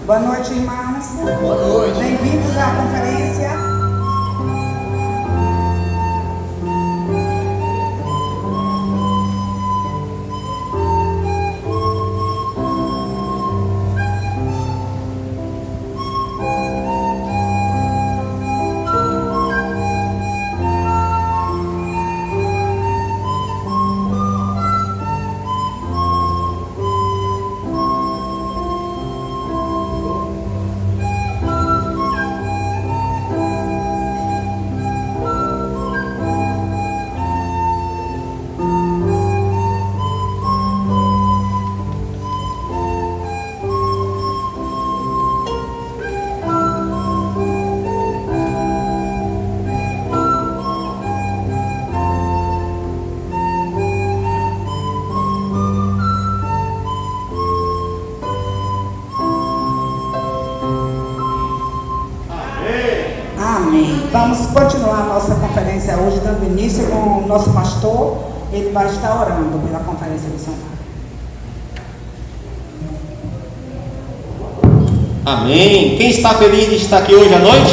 Boa noite, irmãos. Boa noite. Bem-vindos à conferência. Vamos continuar a nossa conferência hoje, dando início com o nosso pastor. Ele vai estar orando pela conferência missionária. Amém. Quem está feliz de estar aqui hoje à noite?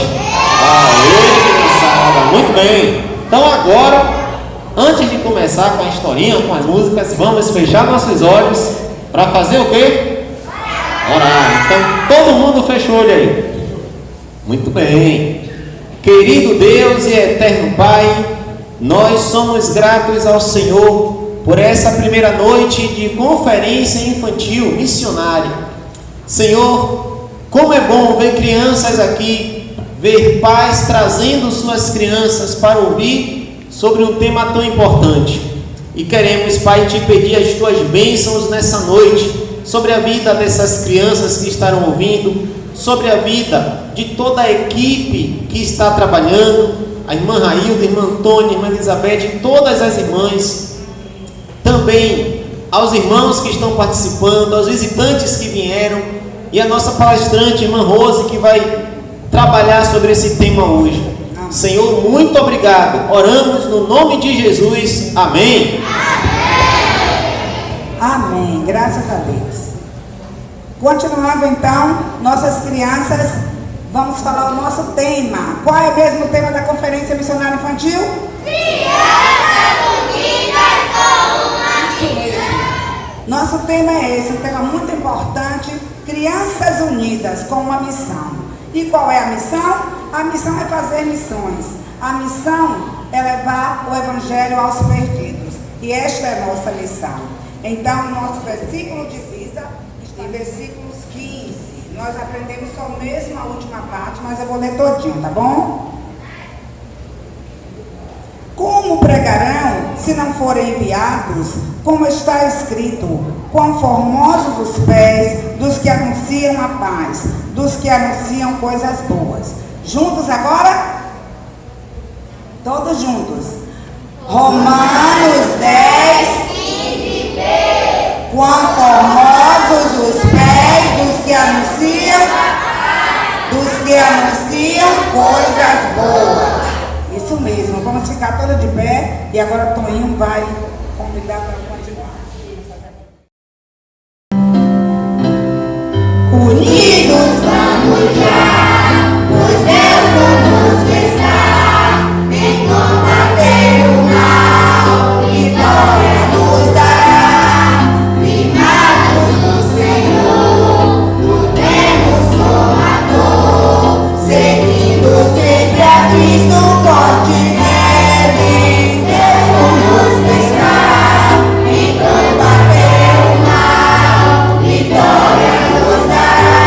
Aê, muito bem. Então agora, antes de começar com a historinha, com as músicas, vamos fechar nossos olhos para fazer o quê? Orar. Então todo mundo fecha o olho aí. Muito bem. Querido Deus e eterno Pai, nós somos gratos ao Senhor por essa primeira noite de conferência infantil missionária. Senhor, como é bom ver crianças aqui, ver pais trazendo suas crianças para ouvir sobre um tema tão importante. E queremos, Pai, te pedir as tuas bênçãos nessa noite sobre a vida dessas crianças que estarão ouvindo, sobre a vida de toda a equipe que está trabalhando, a irmã Railda, a irmã Antônia, a irmã Elizabeth, todas as irmãs, também aos irmãos que estão participando, aos visitantes que vieram, e a nossa palestrante, irmã Rose, que vai trabalhar sobre esse tema hoje. Senhor, muito obrigado. Oramos no nome de Jesus. Amém. Amém. Graças a Deus. Continuando então, nossas crianças, vamos falar o nosso tema. Qual é mesmo o tema da Conferência Missionária Infantil? Crianças unidas com uma missão. Nosso tema é esse, um tema muito importante, Crianças Unidas com uma missão. E qual é a missão? A missão é fazer missões. A missão é levar o Evangelho aos perdidos. E esta é a nossa missão. Então, o nosso versículo de vida, em versículos 15, nós aprendemos só mesmo a última parte, mas eu vou ler todinho, tá bom? Como pregarão se não forem enviados? Como está escrito, quão formosos os pés dos que anunciam a paz, dos que anunciam coisas boas. Juntos agora? Todos juntos. Romanos 10, 15b. Quão formosos os pés dos que anunciam coisas boas. Isso mesmo, vamos ficar todos de pé e agora Toninho vai convidar para continuar. Unidos vamos já, pois Deus conosco está, em combater o mal, vitória nos dará, firmados no Senhor, lutemos com amor, seguindo sempre a Cristo forte nele, Deus conosco está, em combater o mal, vitória nos dará,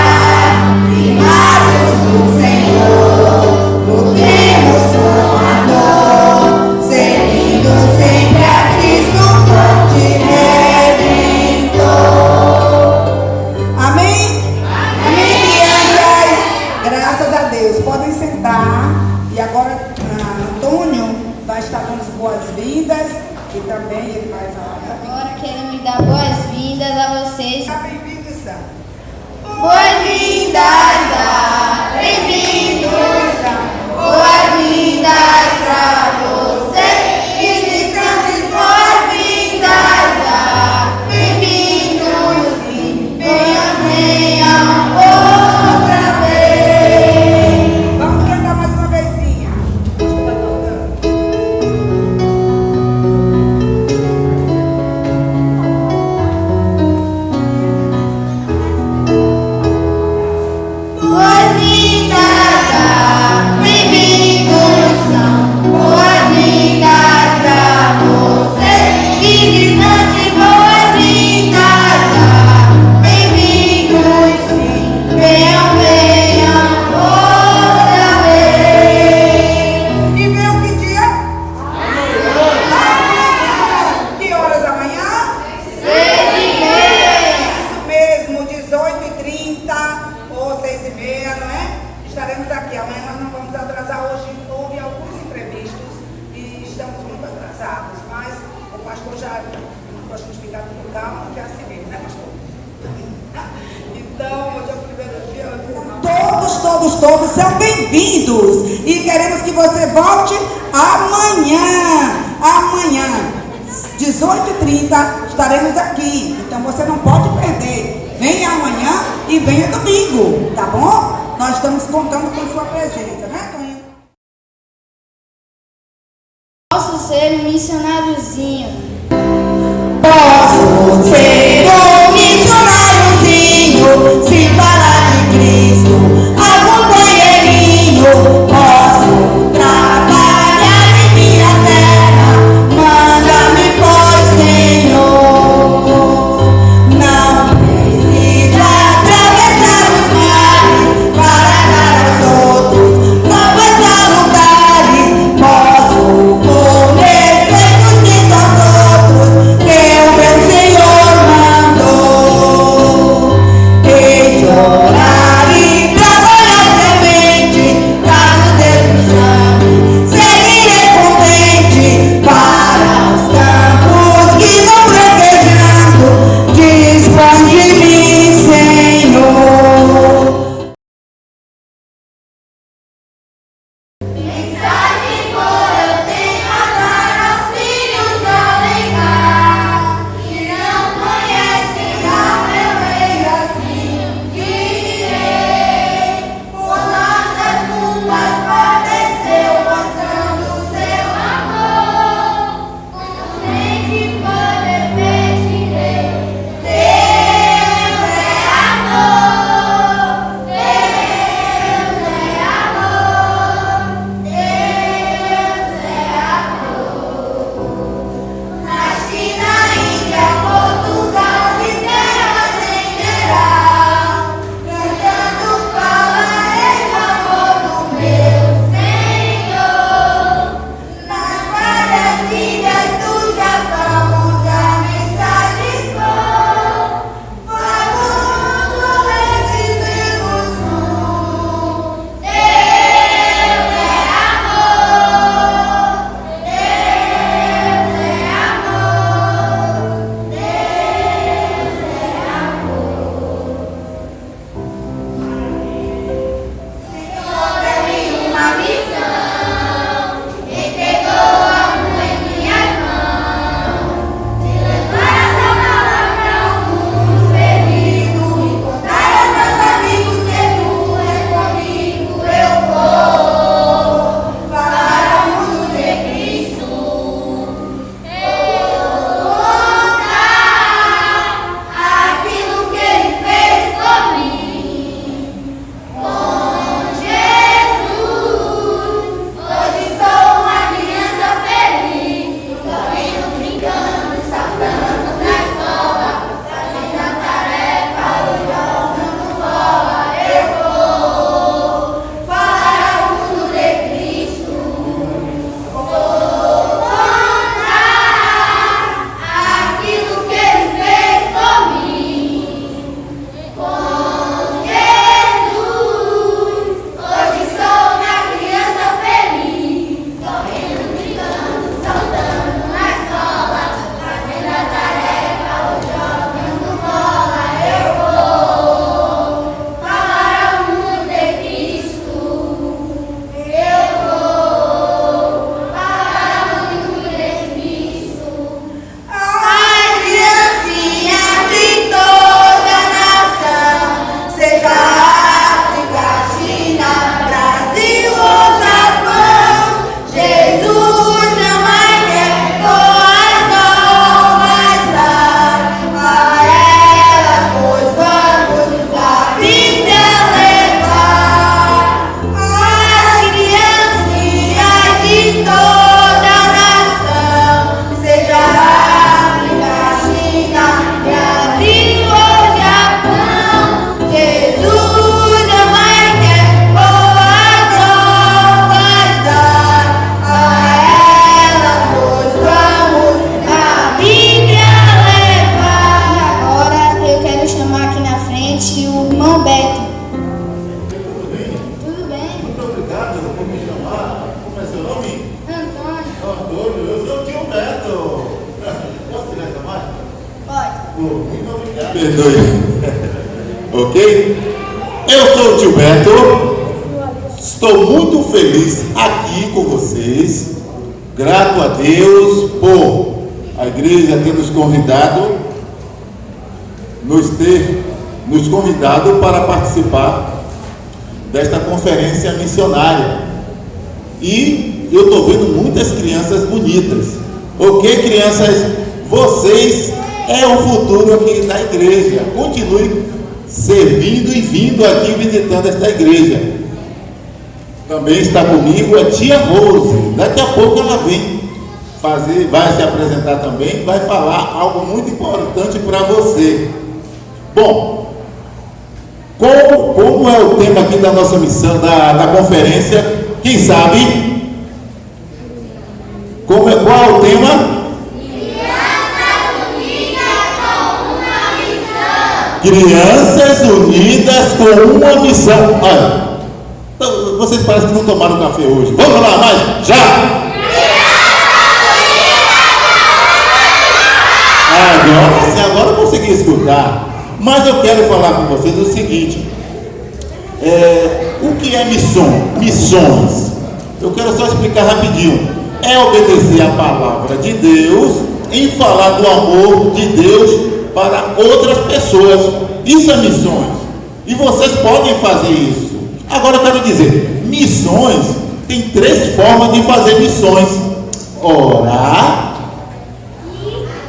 firmados no Senhor, lutemos com amor, seguindo sempre a Cristo forte redentor. Amém? Amém, crianças? Graças a Deus. Podem sentar. E agora Antônio vai estar dando as boas-vindas e também ele vai falar. Agora queremos dar boas-vindas a vocês. Bem-vindos, são. Boas-vindas, bem-vindos, boas-vindas pra você, visitantes, boas-vindas, bem-vindos, venham, venham, for 6h30, não é? Estaremos aqui. Amanhã nós não vamos atrasar. Hoje houve alguns imprevistos e estamos muito atrasados, mas o pastor já não gosta de explicar tudo calmo, que é assim mesmo, né, pastor? Então, hoje é o primeiro dia. Todos são bem-vindos e queremos que você volte amanhã. Amanhã, 18h30, estaremos aqui. Então você não pode perder. Venha amanhã e venha domingo, tá bom? Nós estamos contando com sua presença, né, Toninho? Posso ser um missionáriozinho. Posso ser um missionáriozinho, se falar de Cristo, algum companheirinho. Posso trabalhar em minha terra, manda-me, pois, Senhor. Não preciso atravessar os mares para dar aos outros novos lugares. Posso fornecer sustentação perdoe. Ok? Eu sou o tio Beto. Estou muito feliz aqui com vocês. Grato a Deus por a igreja ter nos convidado para participar desta conferência missionária. E eu estou vendo muitas crianças bonitas. Ok, crianças? Vocês é o futuro aqui da igreja. Continue servindo e vindo aqui visitando esta igreja. Também está comigo a tia Rose. Daqui a pouco ela vem vai se apresentar também, vai falar algo muito importante para você. Bom, como é o tema aqui da nossa missão, da conferência? Quem sabe? Qual é o tema? Crianças unidas com uma missão. Olha, vocês parecem que não tomaram café hoje. Vamos lá, mais? Já! Agora eu consegui escutar. Mas eu quero falar com vocês o seguinte. O que é missões? Eu quero só explicar rapidinho. É obedecer a palavra de Deus em falar do amor de Deus para outras pessoas. Isso é missões. E vocês podem fazer isso. Agora eu quero dizer, missões, tem 3 formas de fazer missões: orar,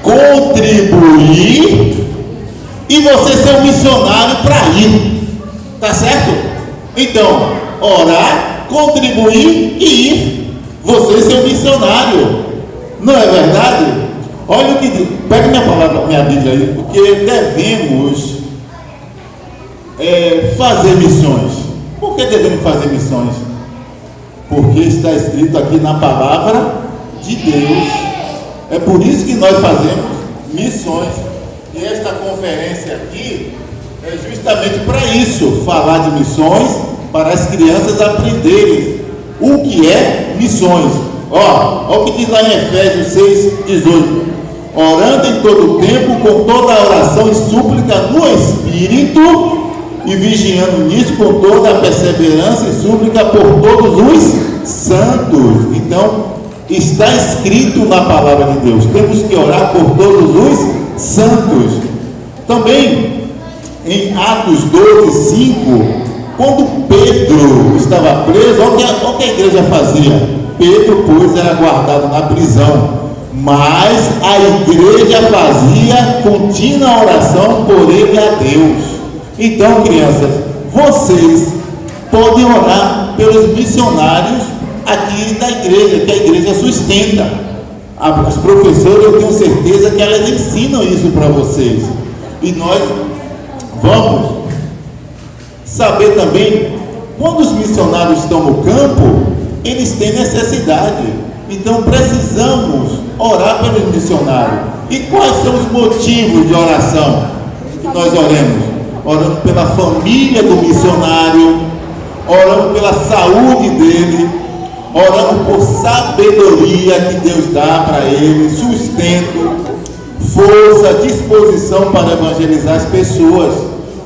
contribuir e você ser um missionário para ir. Tá certo? Então, orar, contribuir e ir. Você ser um missionário. Não é verdade? Olha o que diz. Pega minha Bíblia aí, porque devemos fazer missões. Por que devemos fazer missões? Porque está escrito aqui na palavra de Deus. É por isso que nós fazemos missões. E esta conferência aqui é justamente para isso, falar de missões, para as crianças aprenderem o que é missões. Olha o que diz lá em Efésios 6:18. Orando em todo o tempo, com toda a oração e súplica no Espírito, e vigiando nisso com toda a perseverança e súplica por todos os santos. Então, está escrito na palavra de Deus, temos que orar por todos os santos. Também, em Atos 12:5, quando Pedro estava preso, olha o que a igreja fazia. Pedro, pois, era guardado na prisão, mas a igreja fazia contínua oração por ele a Deus. Então, crianças, vocês podem orar pelos missionários aqui da igreja, que a igreja sustenta. As professoras, eu tenho certeza que elas ensinam isso para vocês. E nós vamos saber também, quando os missionários estão no campo, eles têm necessidade. Então precisamos orar pelos missionários. E quais são os motivos de oração que nós oremos? Orando pela família do missionário, orando pela saúde dele, orando por sabedoria que Deus dá para ele, sustento, força, disposição para evangelizar as pessoas,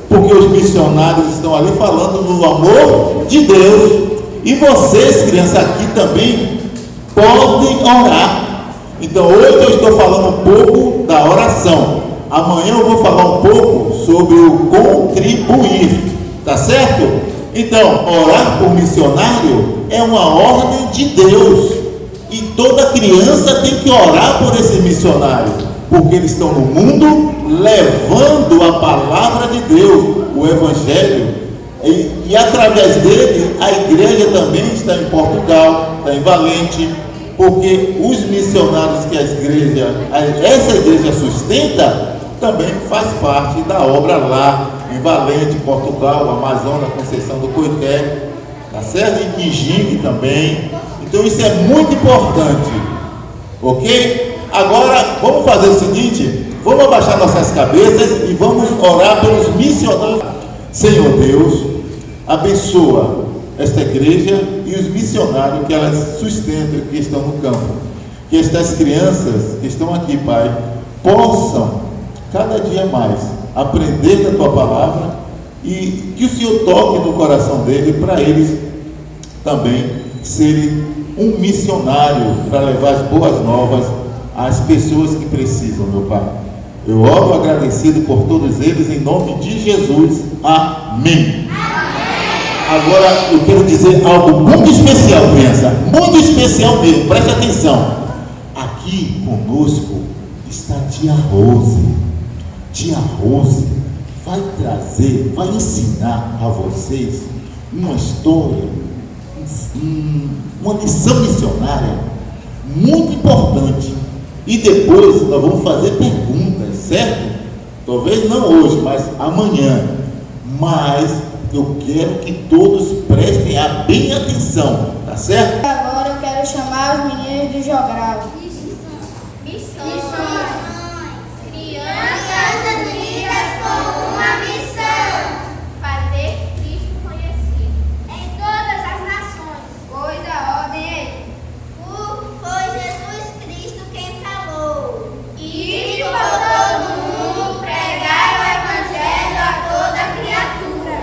porque os missionários estão ali falando do amor de Deus. E vocês, crianças, aqui também podem orar. Então hoje eu estou falando um pouco da oração. Amanhã eu vou falar um pouco sobre o contribuir, tá certo? Então, orar por missionário é uma ordem de Deus, e toda criança tem que orar por esse missionário, porque eles estão no mundo levando a palavra de Deus, o Evangelho, e através dele a igreja também está em Portugal, está em Valente, porque os missionários que essa igreja sustenta também faz parte da obra lá em Valente, Portugal, Amazonas, Conceição do Coité, tá certo? Em Quijingue também. Então isso é muito importante, ok? Agora vamos fazer o seguinte, vamos abaixar nossas cabeças e vamos orar pelos missionários. Senhor Deus, abençoa esta igreja e os missionários que elas sustentam, que estão no campo. Que estas crianças que estão aqui, Pai, possam cada dia mais aprender da tua palavra e que o Senhor toque no coração dele para eles também serem um missionário para levar as boas novas às pessoas que precisam, meu Pai. Eu oro agradecido por todos eles em nome de Jesus. Amém. Agora eu quero dizer algo muito especial, criança, muito especial mesmo, preste atenção. Aqui conosco está tia Rose. Tia Rose vai trazer, vai ensinar a vocês uma história, uma lição missionária muito importante. E depois nós vamos fazer perguntas, certo? Talvez não hoje, mas amanhã. Mas eu quero que todos prestem bem atenção, tá certo? Agora eu quero chamar os meninos de Jogral. Missões. Crianças unidas com uma missão. Fazer Cristo conhecido em todas as nações. Pois a ordem é ele. Foi Jesus Cristo quem falou. E por todo mundo pregar o Evangelho a toda criatura,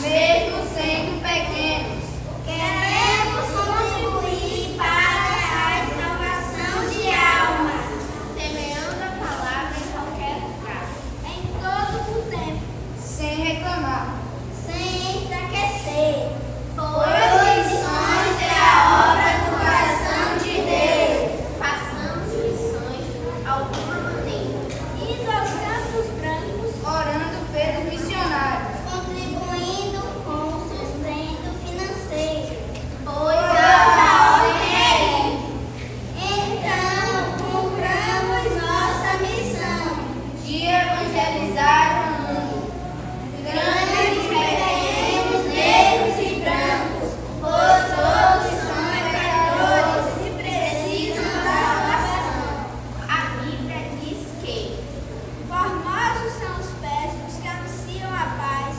Mesmo sendo pequenos. queremos contribuir para a salvação de almas, semeando a palavra em qualquer lugar, em todo o tempo, Sem reclamar. sem enfraquecer, pois missões é a obra do coração de Deus. Façamos missões de alguma maneira, indo aos campos brancos, Orando pelos missionários. contribuindo com o sustento financeiro, pois a ordem é ele. Então, cumpramos nossa missão De evangelizar o mundo. grandes e pequenos, negros e brancos, pois todos são pecadores e precisam da salvação. A Bíblia diz que formosos são os pés dos que anunciam a paz,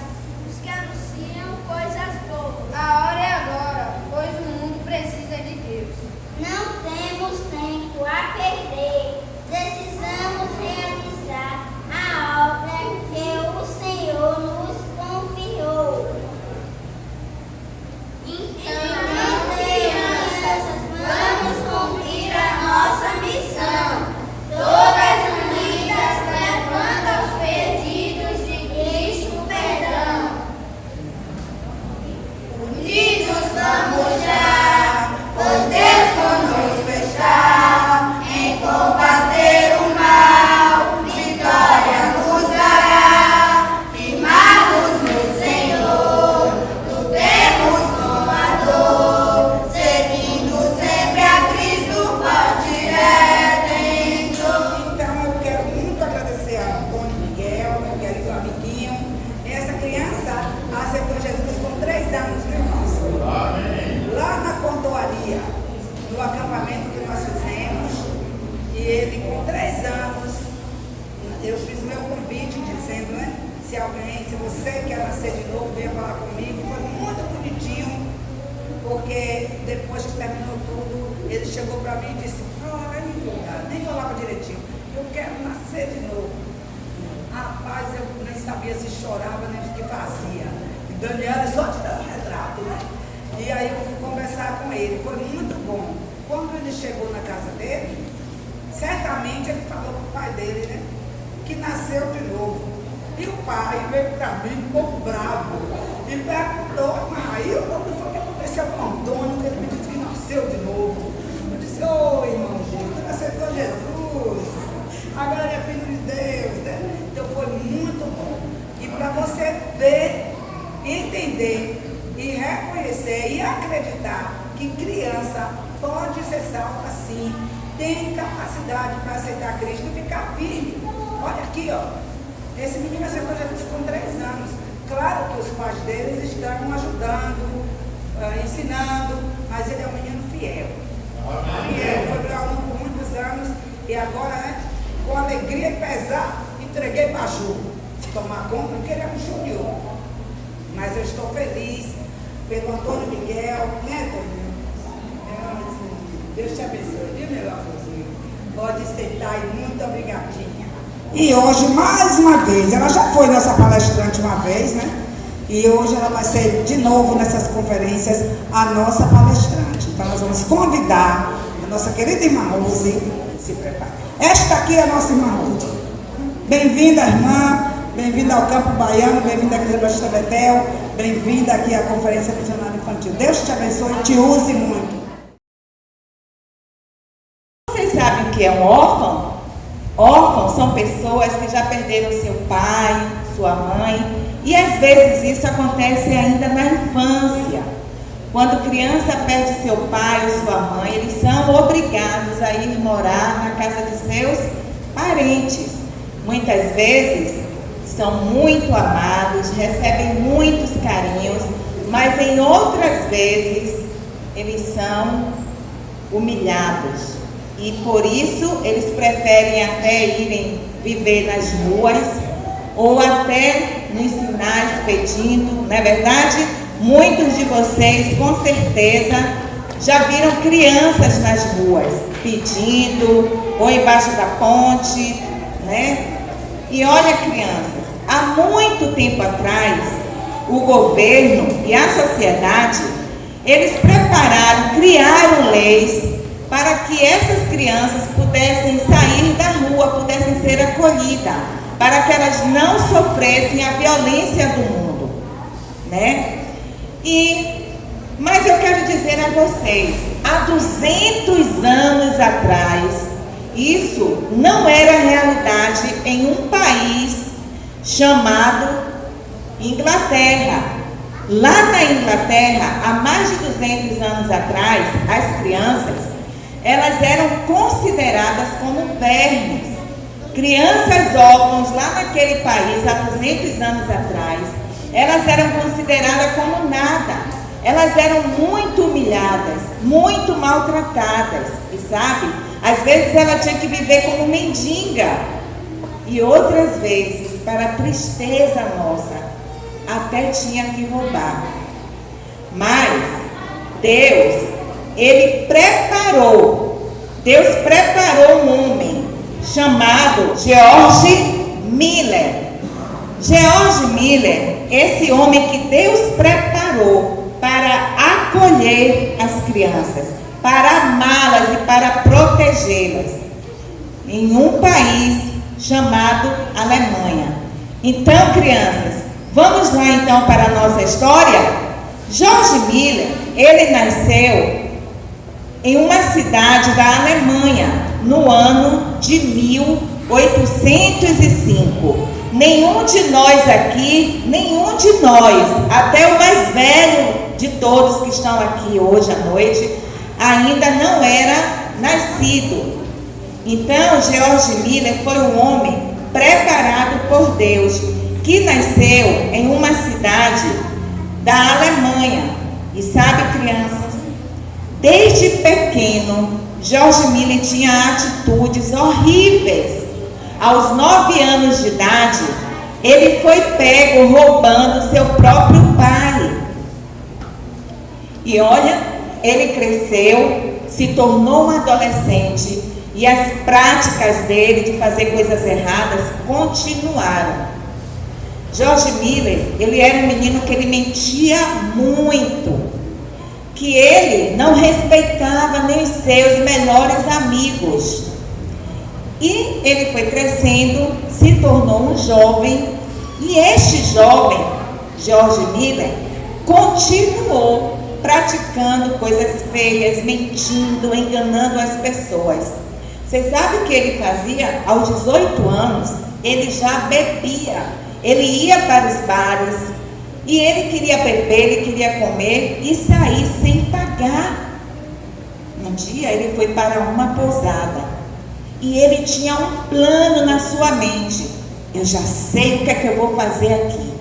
dos que anunciam coisas boas. A hora é agora, pois o mundo precisa de Deus. Não temos tempo a perder. Precisamos realizar a obra que o Senhor nos confiou. Então, crianças, vamos cumprir a nossa missão. Todas unidas, levando aos perdidos de Cristo o perdão. Unidos vamos já, pois Deus conosco está, em combater o mal, vitória nos dará. Firmados no Senhor, lutemos com a dor, seguindo sempre a Cristo forte redentor. Então eu quero muito agradecer a Antônio Miguel, meu querido amiguinho. Essa criança aceitou Jesus com 3 anos, meu irmão. Lá na Cordoaria, no acampamento que nós fizemos, e ele com 3 anos, eu fiz meu convite dizendo, né? Se você quer nascer de novo, venha falar comigo. Foi muito bonitinho, porque depois que terminou tudo, ele chegou para mim e disse, nem falava direitinho, eu quero nascer de novo. Rapaz, eu nem sabia se chorava, nem o que fazia. E Daniela só te dá um retrato, né? E aí eu fui conversar com ele, foi muito bom. Quando ele chegou na casa dele, certamente ele falou para o pai dele, né? Que nasceu de novo. E o pai veio para mim um pouco bravo e perguntou, mas aí o que foi que aconteceu com o Antônio, que ele me disse que nasceu de novo. Eu disse, ô irmãozinho, você aceitou Jesus, agora ele é filho de Deus, né? Então foi muito bom. E para você ver, entender e reconhecer e acreditar que criança pode ser salva sim, tem capacidade para aceitar Cristo e ficar firme. Olha aqui, ó. Esse menino aceitou Jesus com 3 anos. Claro que os pais deles estão ajudando, ensinando, mas ele é um menino fiel. Fiel, foi meu aluno por muitos anos e agora, né, com alegria e pesar, entreguei para a Ju tomar conta, porque ele é um júnior. Mas eu estou feliz pelo Antônio Miguel, né, Antônio? Deus te abençoe, viu, meu amorzinho? Pode sentar e muito obrigadinha. E hoje, mais uma vez, ela já foi nossa palestrante uma vez, né? E hoje ela vai ser de novo nessas conferências a nossa palestrante. Então nós vamos convidar a nossa querida irmã Rose, se prepare. Esta aqui é a nossa irmã Rose. Bem-vinda, irmã, bem-vinda ao Campo Baiano, bem-vinda aqui ao Batista Betel, bem-vinda aqui à Conferência Missionária Infantil. Deus te abençoe e te use muito. Vocês sabem o que é um órfão? Órfãos são pessoas que já perderam seu pai, sua mãe, e às vezes isso acontece ainda na infância. Quando criança perde seu pai ou sua mãe, eles são obrigados a ir morar na casa de seus parentes. Muitas vezes são muito amados, recebem muitos carinhos, mas em outras vezes eles são humilhados. E por isso eles preferem até irem viver nas ruas ou até nos sinais pedindo, não é verdade? Muitos de vocês com certeza já viram crianças nas ruas pedindo ou embaixo da ponte, né? E olha, crianças, há muito tempo atrás o governo e a sociedade, eles prepararam, criaram leis para que essas crianças pudessem sair da rua, pudessem ser acolhidas, para que elas não sofressem a violência do mundo, né? Mas eu quero dizer a vocês, há 200 anos atrás, isso não era realidade em um país chamado Inglaterra. Lá na Inglaterra, há mais de 200 anos atrás, as crianças, elas eram consideradas como vermes. Crianças órfãs lá naquele país, há 200 anos atrás, elas eram consideradas como nada. Elas eram muito humilhadas, muito maltratadas. E sabe, às vezes ela tinha que viver como mendiga. E outras vezes, para a tristeza nossa, até tinha que roubar. Mas Deus, Ele preparou um homem chamado George Miller. George Miller, esse homem que Deus preparou para acolher as crianças, para amá-las e para protegê-las, em um país chamado Alemanha. Então, crianças, vamos lá então para a nossa história? George Miller, ele nasceu em uma cidade da Alemanha, no ano de 1805. Nenhum de nós, até o mais velho de todos que estão aqui hoje à noite, ainda não era nascido. Então, George Miller foi um homem preparado por Deus, que nasceu em uma cidade da Alemanha. E sabe, crianças, desde pequeno, George Miller tinha atitudes horríveis. Aos 9 anos de idade, ele foi pego roubando seu próprio pai. E olha, ele cresceu, se tornou um adolescente, e as práticas dele de fazer coisas erradas continuaram. George Miller, ele era um menino que ele mentia muito, que ele não respeitava nem os seus melhores amigos. E ele foi crescendo, se tornou um jovem, e este jovem, George Miller, continuou praticando coisas feias, mentindo, enganando as pessoas. Você sabe o que ele fazia? Aos 18 anos, ele já bebia. Ele ia para os bares, e ele queria beber, ele queria comer e sair sem pagar. Um dia ele foi para uma pousada. E ele tinha um plano na sua mente. Eu já sei o que é que eu vou fazer aqui.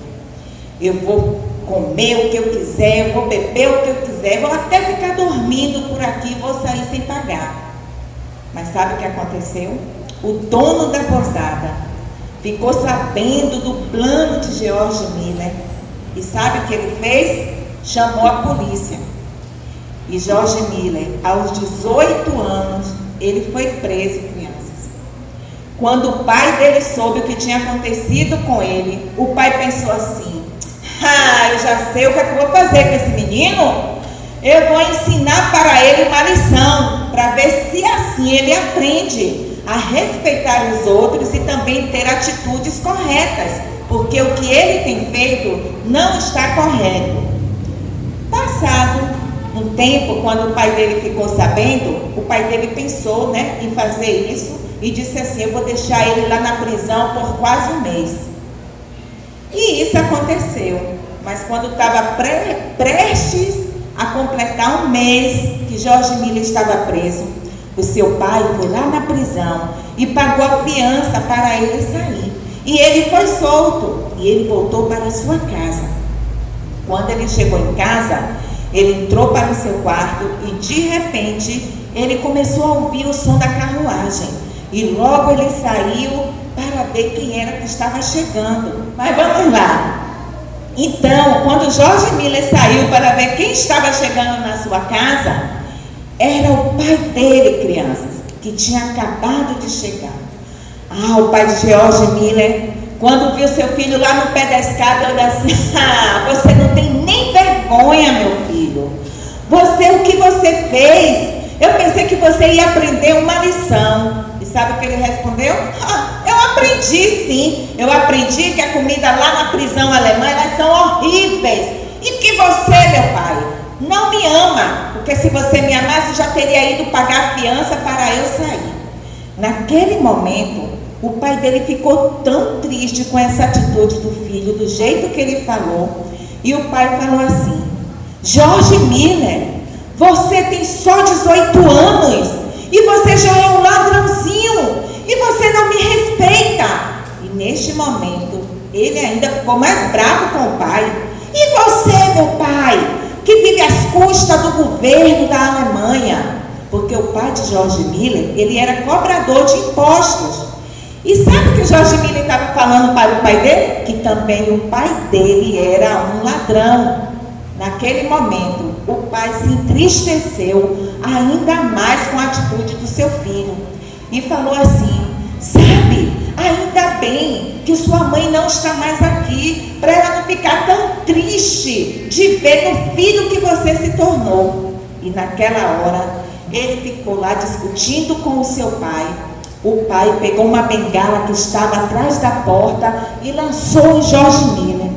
Eu vou comer o que eu quiser, eu vou beber o que eu quiser, eu vou até ficar dormindo por aqui, vou sair sem pagar. Mas sabe o que aconteceu? O dono da pousada ficou sabendo do plano de George Miller. E sabe o que ele fez? Chamou a polícia. E George Miller, aos 18 anos, ele foi preso, crianças. Quando o pai dele soube o que tinha acontecido com ele, o pai pensou assim: eu já sei o que é que eu vou fazer com esse menino. Eu vou ensinar para ele uma lição, para ver se assim ele aprende a respeitar os outros e também ter atitudes corretas, porque o que ele tem feito não está correto. Passado um tempo, quando o pai dele ficou sabendo, o pai dele pensou, em fazer isso e disse assim: eu vou deixar ele lá na prisão por quase um mês. E isso aconteceu. Mas quando estava prestes a completar um mês que Jorge Miller estava preso, o seu pai foi lá na prisão e pagou a fiança para ele sair. E ele foi solto e ele voltou para a sua casa. Quando ele chegou em casa, ele entrou para o seu quarto e de repente ele começou a ouvir o som da carruagem. E logo ele saiu para ver quem era que estava chegando. Mas vamos lá. Então, quando Jorge Miller saiu para ver quem estava chegando na sua casa, era o pai dele, crianças, que tinha acabado de chegar. O pai de Jorge Miller, quando viu seu filho lá no pé da escada, ele disse: você não tem nem vergonha, meu filho. O que você fez? Eu pensei que você ia aprender uma lição. E sabe o que ele respondeu? Eu aprendi sim. Eu aprendi que a comida lá na prisão alemã, elas são horríveis. E que você, meu pai, não me ama. Porque se você me amasse, já teria ido pagar a fiança para eu sair. Naquele momento, o pai dele ficou tão triste com essa atitude do filho, do jeito que ele falou. E o pai falou assim: Jorge Miller, você tem só 18 anos e você já é um ladrãozinho e você não me respeita. E neste momento, ele ainda ficou mais bravo com o pai. E você, meu pai, que vive às custas do governo da Alemanha? Porque o pai de Jorge Miller, ele era cobrador de impostos. E sabe o que Jorge Miller estava falando para o pai dele? Que também o pai dele era um ladrão. Naquele momento, o pai se entristeceu ainda mais com a atitude do seu filho. E falou assim: sabe, ainda bem que sua mãe não está mais aqui, para ela não ficar tão triste de ver o filho que você se tornou. E naquela hora, ele ficou lá discutindo com o seu pai. O pai pegou uma bengala que estava atrás da porta e lançou em Jorge Miller.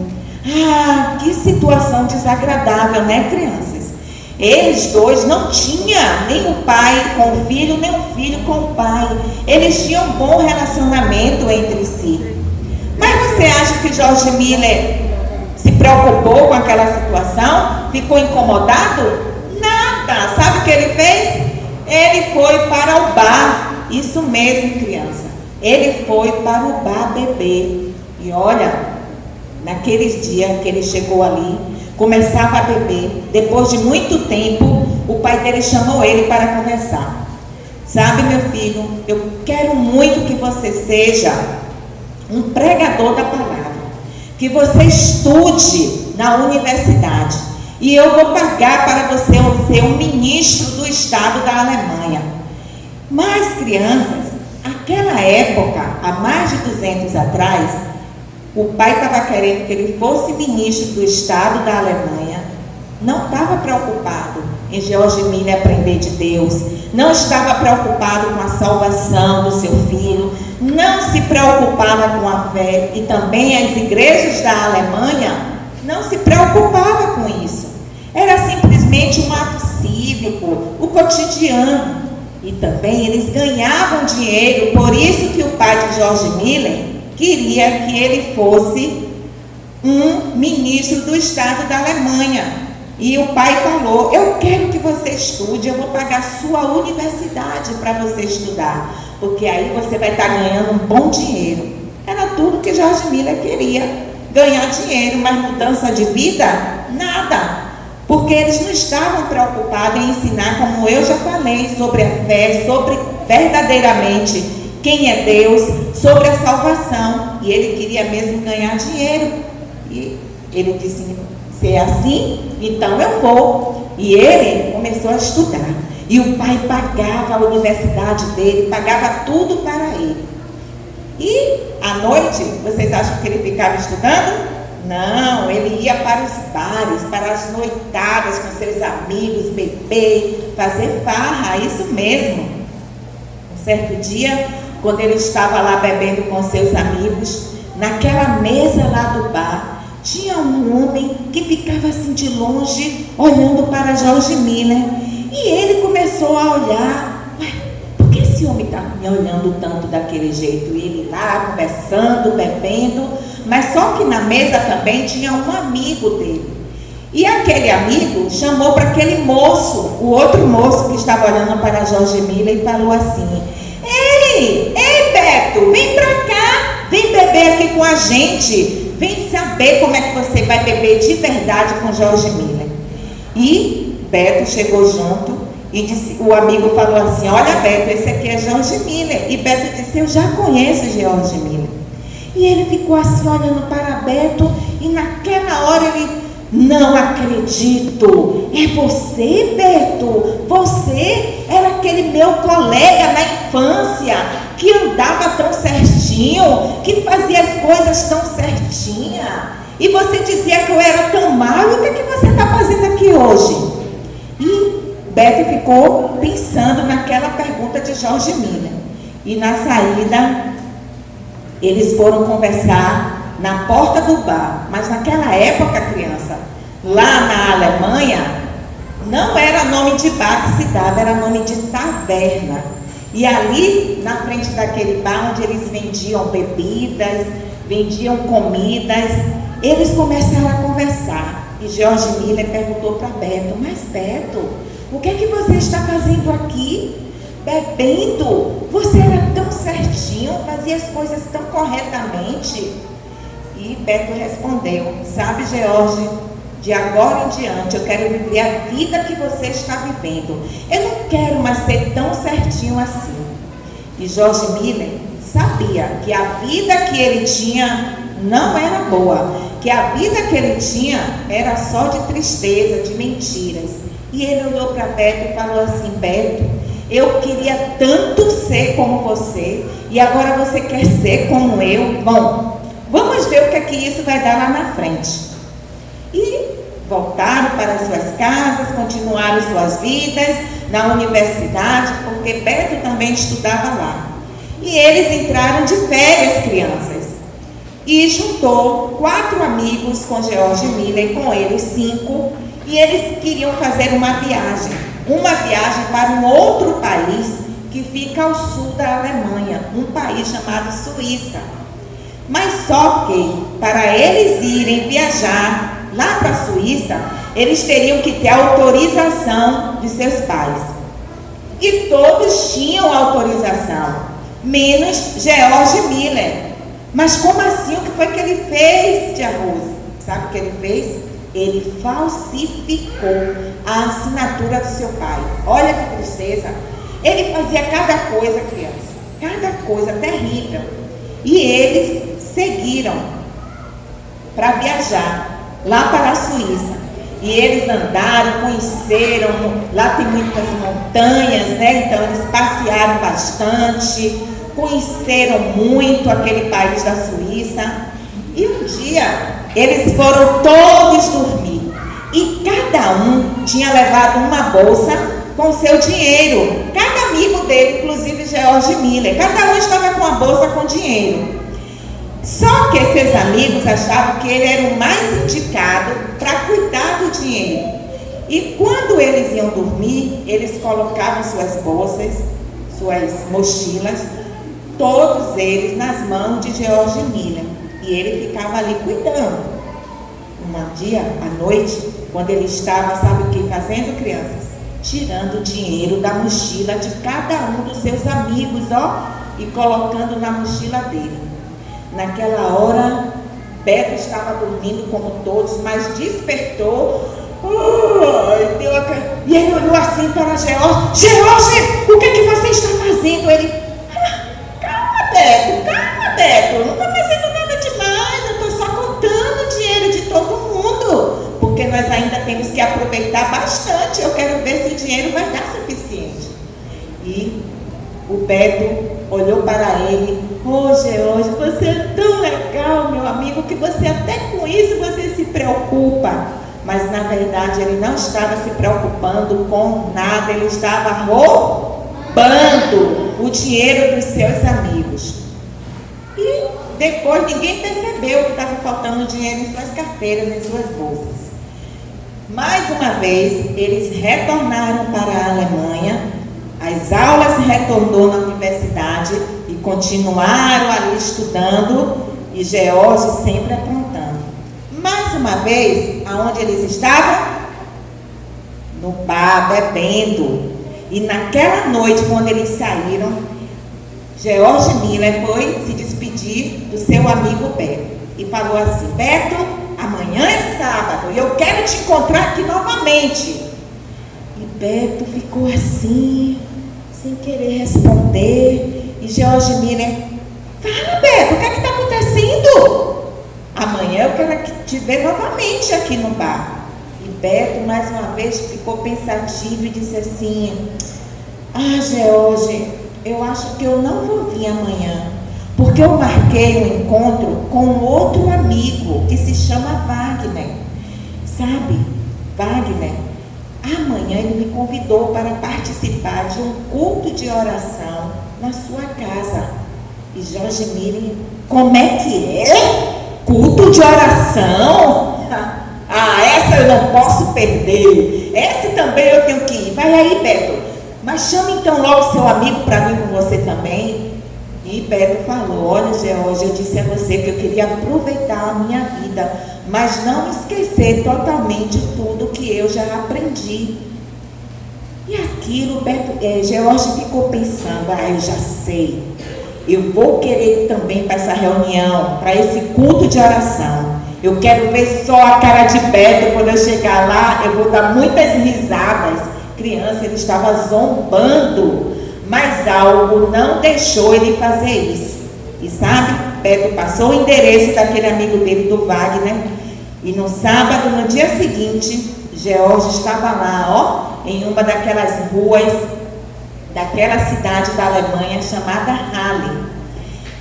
Que situação desagradável, né, crianças? Eles dois não tinham nem o pai com o filho, nem o filho com o pai. Eles tinham um bom relacionamento entre si. Mas você acha que Jorge Miller se preocupou com aquela situação? Ficou incomodado? Nada. Sabe o que ele fez? Ele foi para o bar. Isso mesmo, criança. Ele foi para o bar beber. E olha, naqueles dias que ele chegou ali, começava a beber. Depois de muito tempo, o pai dele chamou ele para conversar. Sabe, meu filho, eu quero muito que você seja um pregador da palavra, que você estude na universidade, e eu vou pagar para você ser um ministro do estado da Alemanha. Mas, crianças, aquela época, há mais de 200 atrás, o pai estava querendo que ele fosse ministro do estado da Alemanha. Não estava preocupado em Jorge Miller aprender de Deus. Não estava preocupado com a salvação do seu filho. Não se preocupava com a fé. E também as igrejas da Alemanha não se preocupavam com isso. Era simplesmente um ato cívico, o cotidiano. E também eles ganhavam dinheiro. Por isso que o pai de Jorge Miller queria que ele fosse um ministro do estado da Alemanha. E o pai falou: eu quero que você estude, eu vou pagar sua universidade para você estudar, porque aí você vai estar ganhando um bom dinheiro. Era tudo que Jorge Miller queria, ganhar dinheiro, mas mudança de vida, nada. Porque eles não estavam preocupados em ensinar, como eu já falei, sobre a fé, sobre verdadeiramente quem é Deus, sobre a salvação. E ele queria mesmo ganhar dinheiro. E ele disse: se é assim, então eu vou. E ele começou a estudar. E o pai pagava a universidade dele, pagava tudo para ele. E à noite, vocês acham que ele ficava estudando? Não, ele ia para os bares, para as noitadas com seus amigos, beber, fazer farra, isso mesmo. Um certo dia, quando ele estava lá bebendo com seus amigos, naquela mesa lá do bar, tinha um homem que ficava assim de longe, olhando para George Miller. E ele começou a olhar, por que esse homem está me olhando tanto daquele jeito? E ele lá, conversando, bebendo, mas só que na mesa também tinha um amigo dele. E aquele amigo chamou para aquele moço, o outro moço que estava olhando para George Miller e falou assim: Ei, Beto, vem para cá, vem beber aqui com a gente, vem saber como é que você vai beber de verdade com George Miller. E Beto chegou junto e disse, o amigo falou assim: olha, Beto, esse aqui é George Miller. E Beto disse: eu já conheço George Miller. E ele ficou assim olhando para Beto, e naquela hora ele: não acredito, é você, Beto? Você era aquele meu colega na infância, que andava tão certinho, que fazia as coisas tão certinha, e você dizia que eu era tão mal, e o que é que você está fazendo aqui hoje? E Beto ficou pensando naquela pergunta de George Miller. E na saída, eles foram conversar na porta do bar. Mas naquela época, criança, lá na Alemanha, não era nome de bar que se dava, era nome de taverna. E ali, na frente daquele bar, onde eles vendiam bebidas, vendiam comidas, eles começaram a conversar. E George Miller perguntou para Beto: mas Beto, o que é que você está fazendo aqui? Bebendo? Você era tão certinho, fazia as coisas tão corretamente. E Beto respondeu: sabe, George, de agora em diante eu quero viver a vida que você está vivendo. Eu não quero mais ser tão certinho assim. E George Miller sabia que a vida que ele tinha não era boa, que a vida que ele tinha era só de tristeza, de mentiras. E ele olhou para Beto e falou assim: Beto, eu queria tanto ser como você, e agora você quer ser como eu? Bom, vamos ver o que é que isso vai dar lá na frente. E voltaram para suas casas, continuaram suas vidas na universidade, porque Beto também estudava lá. E eles entraram de férias, crianças. E juntou 4 amigos com George Miller, com eles 5, e eles queriam fazer uma viagem para um outro país que fica ao sul da Alemanha, um país chamado Suíça. Mas só que para eles irem viajar lá para a Suíça, eles teriam que ter autorização de seus pais. E todos tinham autorização, menos George Miller. Mas como assim? O que foi que ele fez, tia Rose? Sabe o que ele fez? Ele falsificou a assinatura do seu pai. Olha que tristeza. Ele fazia cada coisa, criança, cada coisa terrível. E eles seguiram para viajar lá para a Suíça. E eles andaram, conheceram, lá tem muitas montanhas, né? Então eles passearam bastante, conheceram muito aquele país da Suíça. E um dia eles foram todos dormir, e cada um tinha levado uma bolsa com seu dinheiro, cada amigo dele, inclusive George Miller, cada um estava com a bolsa com dinheiro. Só que esses amigos achavam que ele era o mais indicado para cuidar do dinheiro. E quando eles iam dormir, eles colocavam suas bolsas, suas mochilas, todos eles nas mãos de George Miller. E ele ficava ali cuidando. Um dia, à noite, quando ele estava, sabe o que fazendo, crianças? Tirando o dinheiro da mochila de cada um dos seus amigos, ó, e colocando na mochila dele. Naquela hora, Beto estava dormindo como todos, mas despertou. E ele olhou assim para George: George, o que é que você está fazendo? Ele: calma, Beto, eu não estou fazendo nada demais, eu estou só contando o dinheiro de todo mundo, porque nós ainda temos que aproveitar bastante, eu quero ver se o dinheiro vai dar suficiente. E o Beto olhou para ele: "Ô George, você é tão legal, meu amigo, que você até com isso você se preocupa." Mas na verdade ele não estava se preocupando com nada, ele estava roubando o dinheiro dos seus amigos. E depois ninguém percebeu que estava faltando dinheiro em suas carteiras, em suas bolsas. Mais uma vez, eles retornaram para a Alemanha, as aulas retornou na universidade e continuaram ali estudando, e George sempre aprontando. Mais uma vez, aonde eles estavam? No bar, bebendo. E naquela noite, quando eles saíram, George Miller foi se despedir do seu amigo Beto e falou assim: "Beto, amanhã é sábado e eu quero te encontrar aqui novamente." E Beto ficou assim, sem querer responder. E George Miller: "Fala, Beto, o que é que está acontecendo? Amanhã eu quero te ver novamente aqui no bar." E Beto, mais uma vez, ficou pensativo e disse assim: "Ah, George, eu acho que eu não vou vir amanhã, porque eu marquei um encontro com outro amigo que se chama Wagner. Sabe, Wagner, amanhã ele me convidou para participar de um culto de oração na sua casa." E George Miller: "Como é que é? Culto de oração? Ah, essa eu não posso perder. Essa também eu tenho que ir. Vai aí, Beto. Mas chama então logo seu amigo para vir com você também." E Beto falou: "Olha, George, eu disse a você que eu queria aproveitar a minha vida, mas não esquecer totalmente tudo que eu já aprendi." E aquilo, George ficou pensando: "Ah, eu já sei. Eu vou querer também para essa reunião, para esse culto de oração. Eu quero ver só a cara de Beto quando eu chegar lá, eu vou dar muitas risadas." Criança, ele estava zombando, mas algo não deixou ele fazer isso. E sabe, Beto passou o endereço daquele amigo dele, do Wagner, e no sábado, no dia seguinte, George estava lá, em uma daquelas ruas daquela cidade da Alemanha chamada Halle.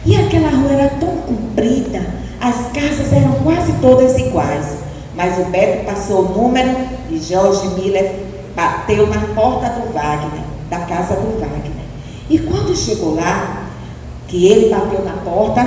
E aquela rua era tão comprida, as casas eram quase todas iguais. Mas o Beto passou o número e George Miller bateu na porta do Wagner, da casa do Wagner. E quando chegou lá, que ele bateu na porta,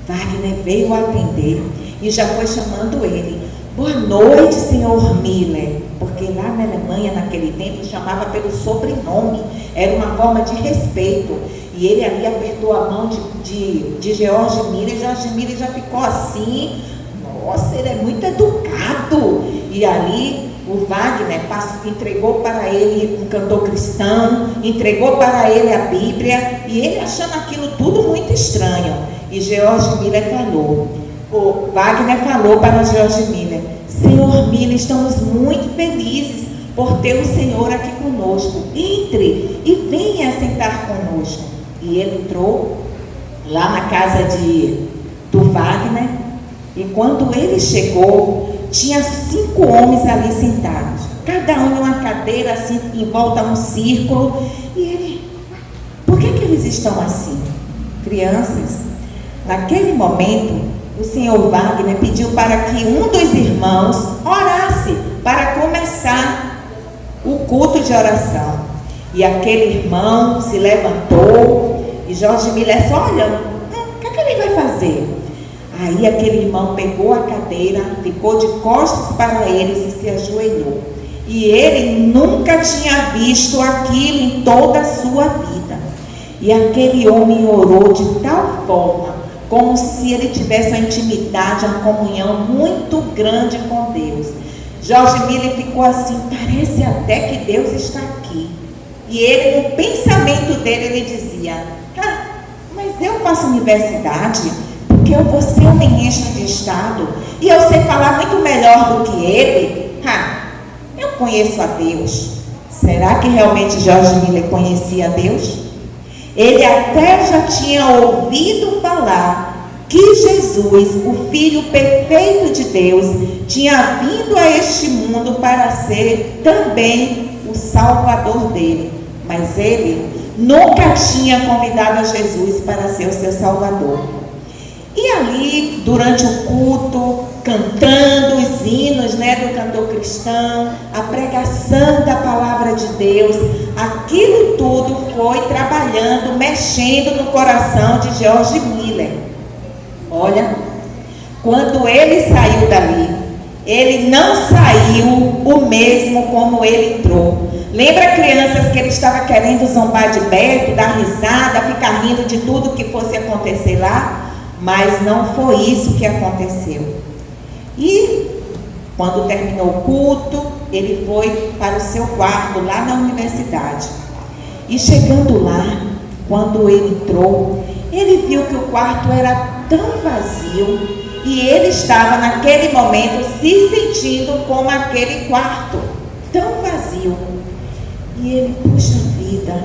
Wagner veio atender e já foi chamando ele: "Boa noite, senhor Miller." Porque lá na Alemanha, naquele tempo, chamava pelo sobrenome, era uma forma de respeito. E ele ali apertou a mão de George Miller. George Miller já ficou assim: "Nossa, ele é muito educado." E ali o Wagner entregou para ele um cantor cristão, entregou para ele a Bíblia, e ele achando aquilo tudo muito estranho. E George Miller falou, o Wagner falou para George Miller: "Senhor Miller, estamos muito felizes por ter o Senhor aqui conosco. Entre e venha sentar conosco." E ele entrou lá na casa do Wagner, e quando ele chegou, tinha 5 homens ali sentados, cada um em uma cadeira assim, em volta a um círculo. E ele: "Por que eles estão assim?" Crianças, naquele momento, o senhor Wagner pediu para que um dos irmãos orasse para começar o culto de oração. E aquele irmão se levantou e George Miller só olhando: "O que é que ele vai fazer?" Aí aquele irmão pegou a cadeira, ficou de costas para eles e se ajoelhou. E ele nunca tinha visto aquilo em toda a sua vida. E aquele homem orou de tal forma, como se ele tivesse uma intimidade, uma comunhão muito grande com Deus. George Miller ficou assim: "Parece até que Deus está aqui." E ele, no pensamento dele, ele dizia: "Mas eu faço universidade, porque eu vou ser um ministro de Estado, e eu sei falar muito melhor do que ele. Eu conheço a Deus." Será que realmente George Miller conhecia a Deus? Ele até já tinha ouvido falar que Jesus, o Filho perfeito de Deus, tinha vindo a este mundo para ser também o Salvador dele. Mas ele nunca tinha convidado a Jesus para ser o seu Salvador. E ali, durante o culto, cantando os hinos, do cantor cristão, a pregação da palavra de Deus, aquilo tudo foi trabalhando, mexendo no coração de George Miller. Olha, quando ele saiu dali, ele não saiu o mesmo como ele entrou. Lembra, crianças, que ele estava querendo zombar de Beto, dar risada, ficar rindo de tudo que fosse acontecer lá? Mas não foi isso que aconteceu. E quando terminou o culto, ele foi para o seu quarto lá na universidade. E chegando lá, quando ele entrou, ele viu que o quarto era tão vazio e ele estava naquele momento se sentindo como aquele quarto, tão vazio. E ele, puxa vida,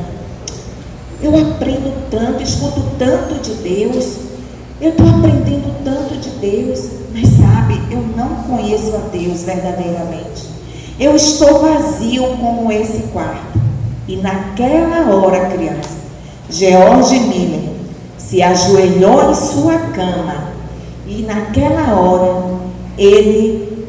eu aprendo tanto, escuto tanto de Deus, eu estou aprendendo tanto de Deus, mas sabe, eu não conheço a Deus verdadeiramente. Eu estou vazio como esse quarto. E naquela hora, criança, George Miller se ajoelhou em sua cama e naquela hora ele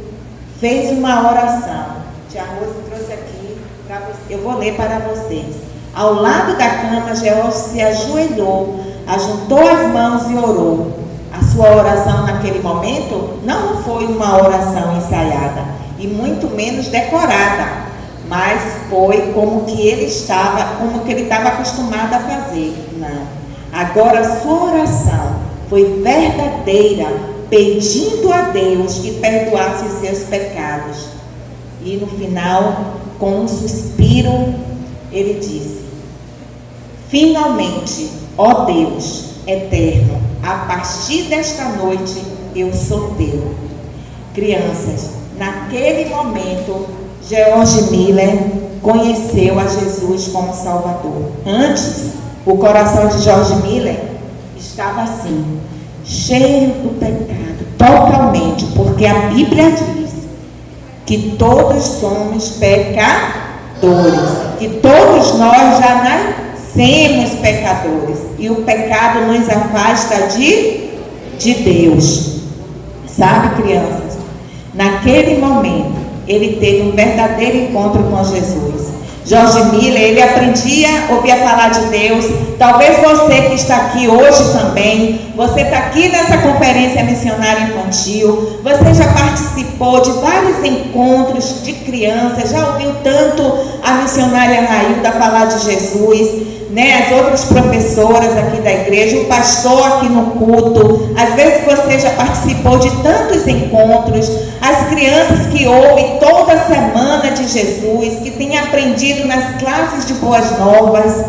fez uma oração. Tia Rosa trouxe aqui para você. Eu vou ler para vocês. Ao lado da cama, George se ajoelhou, ajuntou as mãos e orou. A sua oração naquele momento não foi uma oração ensaiada e muito menos decorada, mas foi como que ele estava acostumado a fazer. Não. Agora a sua oração foi verdadeira, pedindo a Deus que perdoasse seus pecados. E no final, com um suspiro, ele disse: finalmente, ó Deus eterno, a partir desta noite eu sou teu. Crianças, naquele momento, George Miller conheceu a Jesus como Salvador. Antes, o coração de George Miller estava assim, cheio do pecado, totalmente, porque a Bíblia diz que todos somos pecadores, que todos nós já nascemos pecadores, e o pecado nos afasta de Deus. Sabe, crianças, naquele momento, ele teve um verdadeiro encontro com Jesus. George Miller, ele ouvia falar de Deus. Talvez você que está aqui hoje também, você está aqui nessa conferência missionária infantil, você já participou de vários encontros de crianças, já ouviu tanto a missionária Railda falar de Jesus, as outras professoras aqui da igreja, o pastor aqui no culto. Às vezes você já participou de tantos encontros, as crianças que ouvem toda semana de Jesus, que têm aprendido nas classes de Boas Novas,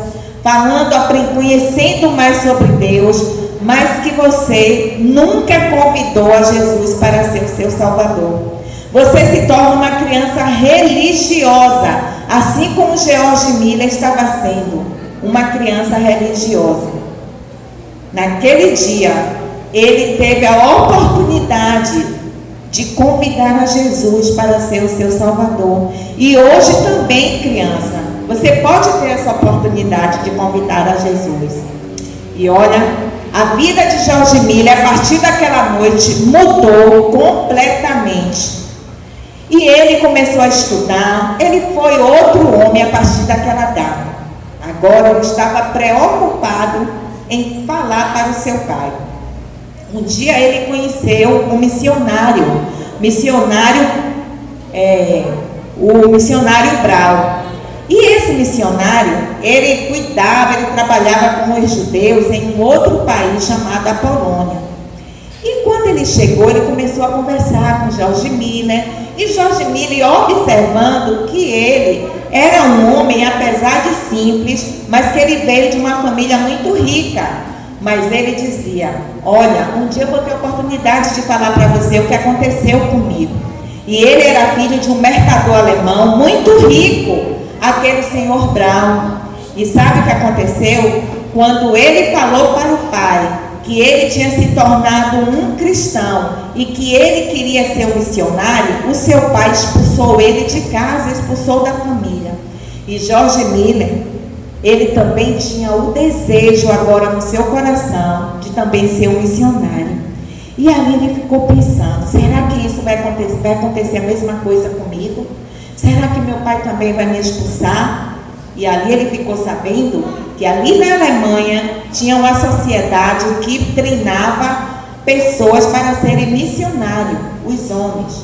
conhecendo mais sobre Deus, mas que você nunca convidou a Jesus para ser o seu Salvador. Você se torna uma criança religiosa, assim como George Miller estava sendo uma criança religiosa. Naquele dia, ele teve a oportunidade de convidar a Jesus para ser o seu Salvador. E hoje também, criança, você pode ter essa oportunidade de convidar a Jesus. E olha, a vida de George Miller, a partir daquela noite, mudou completamente. E ele começou a estudar, ele foi outro homem a partir daquela data. Agora ele estava preocupado em falar para o seu pai. Um dia ele conheceu um missionário, o missionário Brau. E esse missionário, ele cuidava, ele trabalhava com os judeus em um outro país chamado a Polônia. E quando ele chegou, ele começou a conversar com George Miller. E George Miller, observando que ele era um homem, apesar de simples, mas que ele veio de uma família muito rica. Mas ele dizia: olha, um dia eu vou ter a oportunidade de falar para você o que aconteceu comigo. E ele era filho de um mercador alemão muito rico, aquele senhor Braun. E sabe o que aconteceu? Quando ele falou para o pai que ele tinha se tornado um cristão e que ele queria ser um missionário, o seu pai expulsou ele de casa, expulsou da família. E George Miller ele também tinha o desejo agora no seu coração de também ser um missionário. E ali ele ficou pensando, será que isso vai acontecer? Vai acontecer a mesma coisa comigo? Será que meu pai também vai me expulsar? E ali ele ficou sabendo que ali na Alemanha tinha uma sociedade que treinava pessoas para serem missionários, os homens.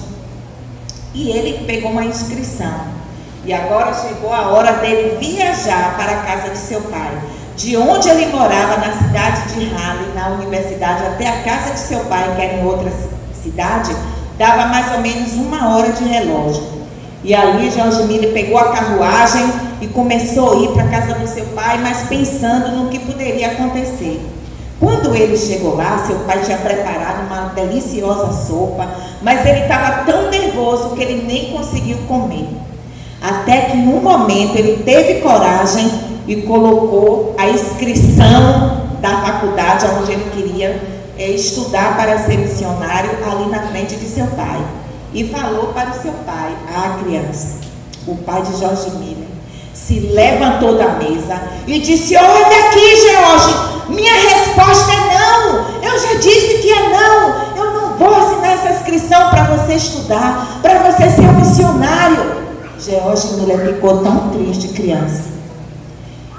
E ele pegou uma inscrição. E agora chegou a hora dele viajar para a casa de seu pai. De onde ele morava, na cidade de Halle, na universidade, até a casa de seu pai, que era em outra cidade, dava mais ou menos 1 hora de relógio. E ali George Miller pegou a carruagem e começou a ir para a casa do seu pai, mas pensando no que poderia acontecer. Quando ele chegou lá, seu pai tinha preparado uma deliciosa sopa, mas ele estava tão nervoso que ele nem conseguiu comer. Até que em um momento ele teve coragem e colocou a inscrição da faculdade onde ele queria estudar para ser missionário ali na frente de seu pai. E falou para o seu pai, criança, o pai de George Miller, se levantou da mesa e disse, olha aqui, George, minha resposta é não, eu já disse que é não, eu não vou assinar essa inscrição para você estudar, para você ser um missionário. George Miller ficou tão triste, criança,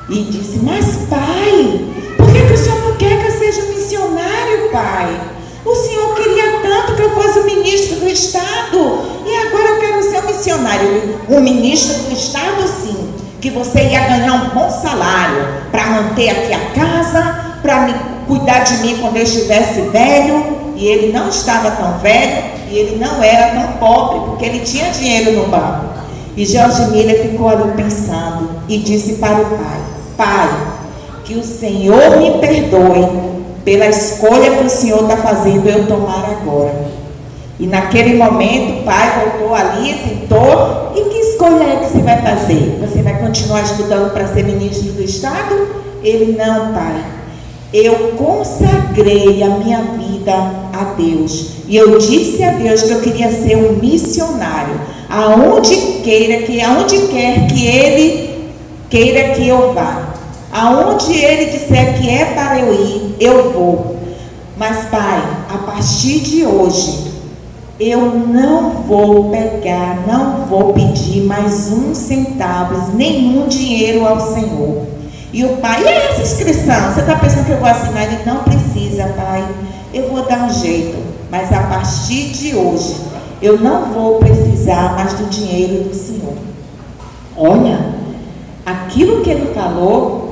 e disse, mas pai, por que o senhor não quer que eu seja missionário, pai? O senhor queria tanto que eu fosse o ministro do Estado, e agora eu quero ser um missionário. Um ministro do Estado, sim, que você ia ganhar um bom salário para manter aqui a casa, para cuidar de mim quando eu estivesse velho. E ele não estava tão velho, e ele não era tão pobre, porque ele tinha dinheiro no banco. E George Miller ficou ali pensando e disse para o pai, pai, que o Senhor me perdoe pela escolha que o Senhor está fazendo eu tomar agora. E naquele momento o pai voltou ali, sentou, e que escolha é que você vai fazer? Você vai continuar estudando para ser ministro do Estado? Ele, não, pai, eu consagrei a minha vida a Deus, e eu disse a Deus que eu queria ser um missionário, aonde quer que Ele queira que eu vá. Aonde Ele disser que é para eu ir, eu vou. Mas, pai, a partir de hoje, eu não vou pegar, não vou pedir mais 1 centavo, nenhum dinheiro ao Senhor. E o pai, e essa inscrição? Você está pensando que eu vou assinar? Ele, não precisa, pai, eu vou dar um jeito. Mas a partir de hoje, eu não vou precisar mais do dinheiro do Senhor. Olha, aquilo que ele falou,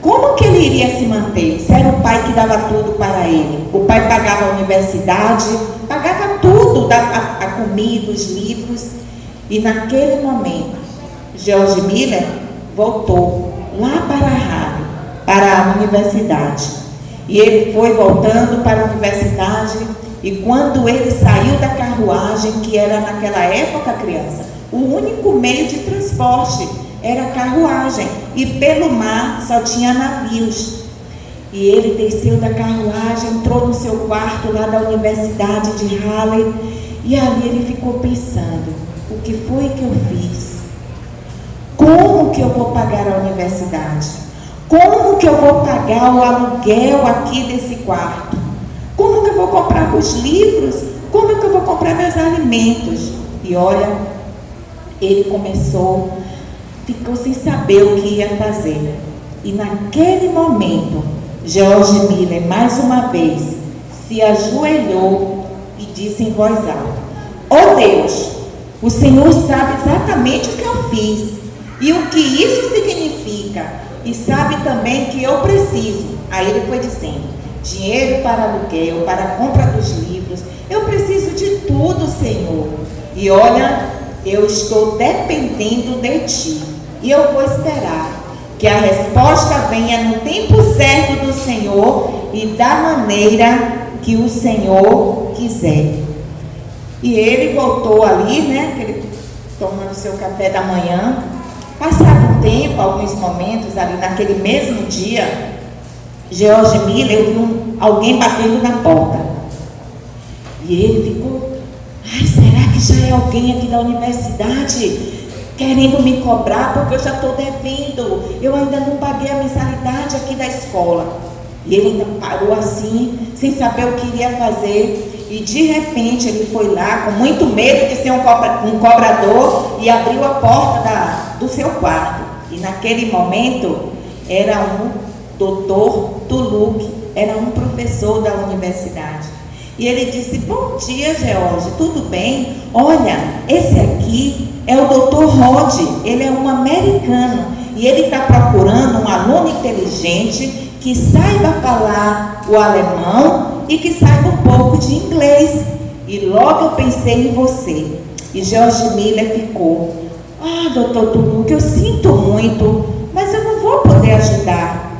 como que ele iria se manter? Se era o pai que dava tudo para ele. O pai pagava a universidade, pagava tudo, a comida, os livros. E naquele momento, George Miller voltou lá para Halle, para a universidade. E ele foi voltando para a universidade, e quando ele saiu da carruagem, que era naquela época, criança, o único meio de transporte era a carruagem, e pelo mar só tinha navios. E ele desceu da carruagem, entrou no seu quarto lá da Universidade de Halle, e ali ele ficou pensando, o que foi que eu fiz? Como que eu vou pagar a universidade? Como que eu vou pagar o aluguel aqui desse quarto? Como que eu vou comprar os livros? Como que eu vou comprar meus alimentos? E olha, ele ficou sem saber o que ia fazer. E naquele momento, George Miller, mais uma vez, se ajoelhou e disse em voz alta, ó Deus, o Senhor sabe exatamente o que eu fiz e o que isso significa, e sabe também que eu preciso. Aí ele foi dizendo, dinheiro para aluguel, para a compra dos livros, eu preciso de tudo, Senhor. E olha, eu estou dependendo de Ti, e eu vou esperar que a resposta venha no tempo certo do Senhor e da maneira que o Senhor quiser. E ele voltou ali, né, tomando seu café da manhã. Passado um tempo, alguns momentos ali naquele mesmo dia, George Miller viu alguém batendo na porta. E ele ficou, será que já é alguém aqui da universidade? querendo me cobrar porque eu já estou devendo. Eu ainda não paguei a mensalidade aqui da escola. E ele ainda parou assim, sem saber o que iria fazer. E de repente ele foi lá, com muito medo de ser um cobrador, e abriu a porta do seu quarto. E naquele momento era um doutor Tuluk, era um professor da universidade. E ele disse: bom dia, George, tudo bem? Olha, esse aqui é o doutor Rod, ele é um americano. E ele está procurando um aluno inteligente que saiba falar o alemão e que saiba um pouco de inglês. E logo eu pensei em você. E George Miller ficou: ah, doutor Tuluk, eu sinto muito, mas eu não vou poder ajudar.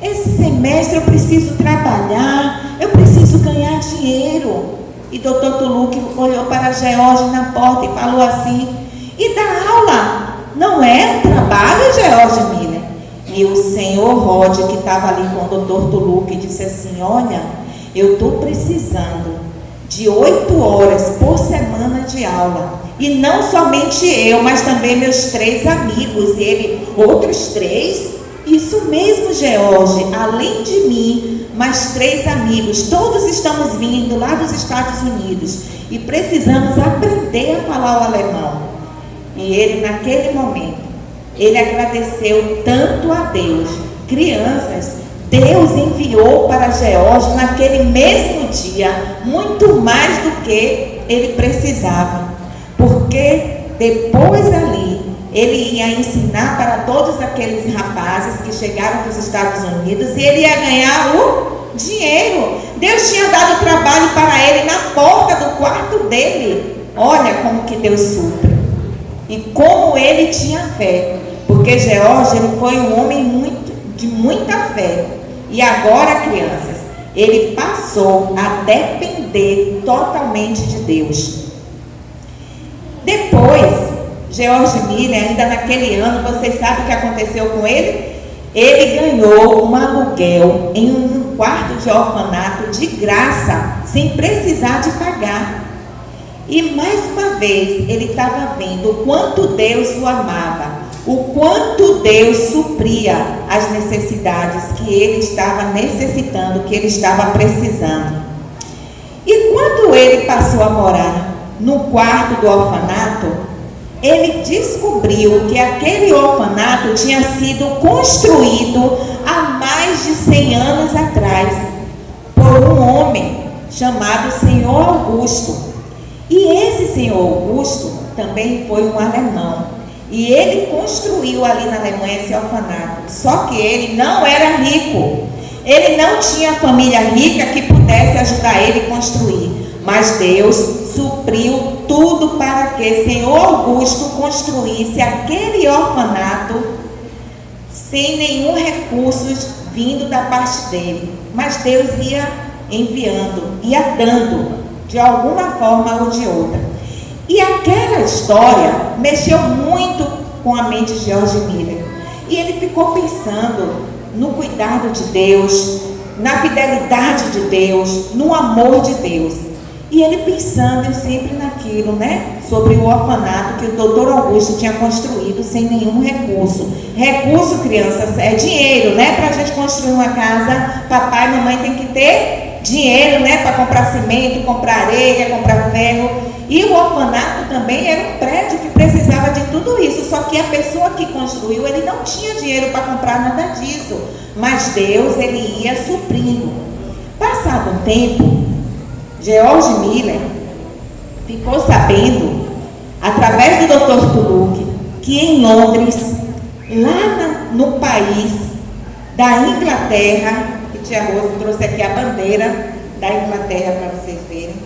Esse semestre eu preciso trabalhar, eu preciso ganhar dinheiro. E doutor Tuluk olhou para George na porta e falou assim: e dar aula não é um trabalho, George Miller? E o senhor Rod, que estava ali com o doutor Tuluk, disse assim: olha, eu estou precisando de 8 horas por semana de aula. E não somente eu, mas também meus 3 amigos. E ele: outros 3? Isso mesmo, George, além de mim, mais 3 amigos. Todos estamos vindo lá dos Estados Unidos e precisamos aprender a falar o alemão. E ele, naquele momento, ele agradeceu tanto a Deus. Crianças, Deus enviou para George naquele mesmo dia muito mais do que ele precisava, porque depois ali ele ia ensinar para todos aqueles rapazes que chegaram dos Estados Unidos e ele ia ganhar o dinheiro. Deus tinha dado trabalho para ele na porta do quarto dele. Olha como que Deus supre. E como ele tinha fé, porque George, ele foi um homem de muita fé. E agora, crianças, ele passou a depender totalmente de Deus. Depois, George Miller, ainda naquele ano, vocês sabem o que aconteceu com ele? Ele ganhou um aluguel em um quarto de orfanato de graça, sem precisar de pagar. E mais uma vez, ele estava vendo o quanto Deus o amava, o quanto Deus supria as necessidades que ele estava necessitando, que ele estava precisando. E quando ele passou a morar no quarto do orfanato, ele descobriu que aquele orfanato tinha sido construído há mais de 100 anos atrás por um homem chamado Senhor Augusto. E esse Senhor Augusto também foi um alemão. E ele construiu ali na Alemanha esse orfanato. Só que ele não era rico. Ele não tinha família rica que pudesse ajudar ele a construir. Mas Deus supriu tudo para que Senhor Augusto construísse aquele orfanato sem nenhum recurso vindo da parte dele. Mas Deus ia enviando, ia dando de alguma forma ou de outra. E aquela história mexeu muito com a mente de George Miller. E ele ficou pensando no cuidado de Deus, na fidelidade de Deus, no amor de Deus. E ele pensando sempre naquilo, né? Sobre o orfanato que o doutor Augusto tinha construído sem nenhum recurso. Recurso, crianças, é dinheiro, né? Para a gente construir uma casa, papai e mamãe tem que ter dinheiro, né? Para comprar cimento, comprar areia, comprar ferro. E o orfanato também era um prédio que precisava de tudo isso. Só que a pessoa que construiu, ele não tinha dinheiro para comprar nada disso. Mas Deus, ele ia suprindo. Passado um tempo, George Miller ficou sabendo, através do Dr. Tuluk, que em Londres, lá no país da Inglaterra, que tia Rosa trouxe aqui a bandeira da Inglaterra para vocês verem,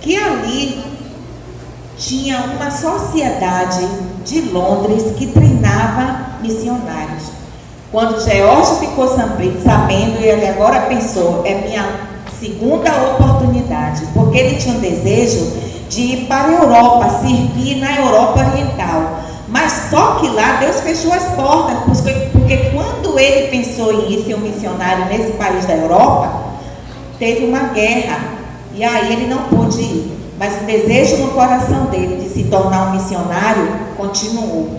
que ali tinha uma sociedade de Londres que treinava missionários. Quando George ficou sabendo, ele agora pensou: é minha segunda oportunidade, porque ele tinha um desejo de ir para a Europa, servir na Europa Oriental. Mas só que lá Deus fechou as portas, porque quando ele pensou em ir ser um missionário nesse país da Europa, teve uma guerra, e aí ele não pôde ir. mas o desejo no coração dele de se tornar um missionário continuou.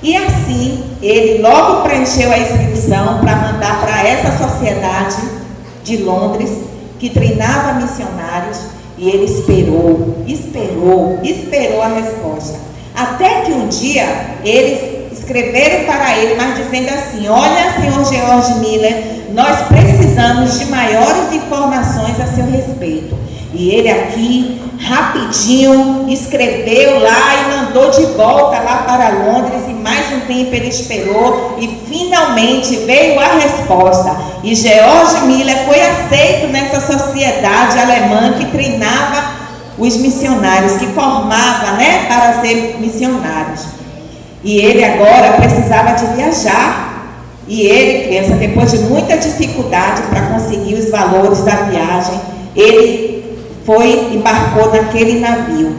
E assim, ele logo preencheu a inscrição para mandar para essa sociedade de Londres, que treinava missionários, e ele esperou a resposta. Até que um dia, eles escreveram para ele, mas dizendo assim: olha, senhor George Miller, nós precisamos de maiores informações a seu respeito. E ele aqui, rapidinho, escreveu lá e mandou de volta lá para Londres, e mais um tempo ele esperou, e finalmente veio a resposta. E George Miller foi aceito nessa sociedade alemã que treinava os missionários, que formava, né, para ser missionários. E ele agora precisava de viajar. E ele, criança, depois de muita dificuldade para conseguir os valores da viagem, ele embarcou naquele navio.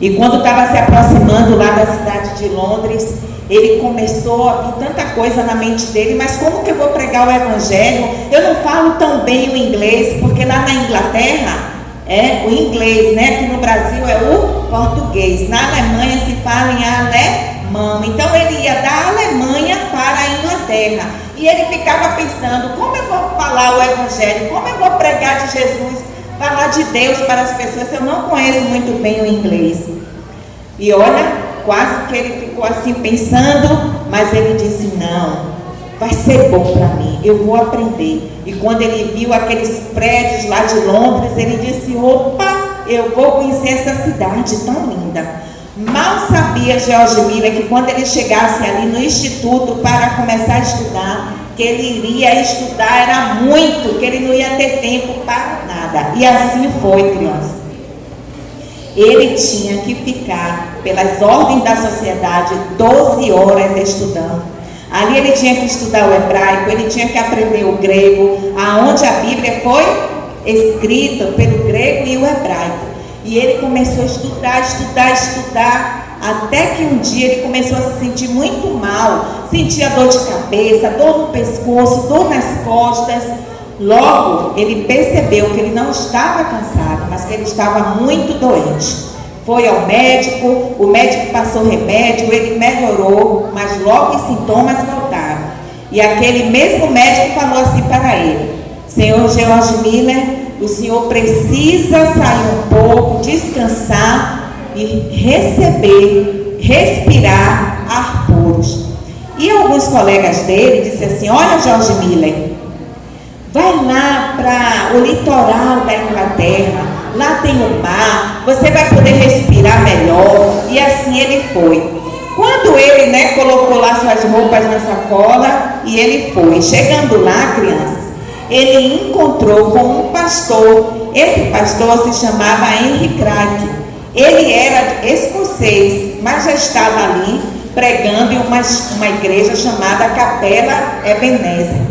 E quando estava se aproximando lá da cidade de Londres, ele começou a vir tanta coisa na mente dele: mas como que eu vou pregar o evangelho? Eu não falo tão bem o inglês, porque lá na Inglaterra é o inglês, né? Aqui no Brasil é o português. Na Alemanha se fala em alemão. Então ele ia da Alemanha para a Inglaterra. E ele ficava pensando: como eu vou falar o evangelho? Como eu vou pregar de Jesus? Falar de Deus para as pessoas, eu não conheço muito bem o inglês. E olha, quase que ele ficou assim pensando, mas ele disse: não, vai ser bom para mim, eu vou aprender. E quando ele viu aqueles prédios lá de Londres, ele disse: opa, eu vou conhecer essa cidade tão linda. Mal sabia George Miller que quando ele chegasse ali no instituto para começar a estudar, que ele iria estudar era muito, que ele não ia ter tempo para nada. E assim foi, criança. Ele tinha que ficar, pelas ordens da sociedade, 12 horas estudando. Ali ele tinha que estudar o hebraico, ele tinha que aprender o grego, aonde a Bíblia foi escrita pelo grego e o hebraico. E ele começou a estudar, até que um dia ele começou a se sentir muito mal, sentia dor de cabeça, dor no pescoço, dor nas costas. Logo, ele percebeu que ele não estava cansado, mas que ele estava muito doente. Foi ao médico, o médico passou remédio, ele melhorou, mas logo os sintomas voltaram. E aquele mesmo médico falou assim para ele: senhor George Miller, o senhor precisa sair um pouco, descansar e respirar ar puros. E alguns colegas dele disseram assim: olha, George Miller, vai lá para o litoral da Inglaterra, lá tem o mar, você vai poder respirar melhor. E assim ele foi. Quando ele, né, colocou lá suas roupas na sacola e ele foi, chegando lá, crianças, ele encontrou com um pastor. Esse pastor se chamava Henry Craig. Ele era escocês, mas já estava ali pregando em uma igreja chamada Capela Ebenezer.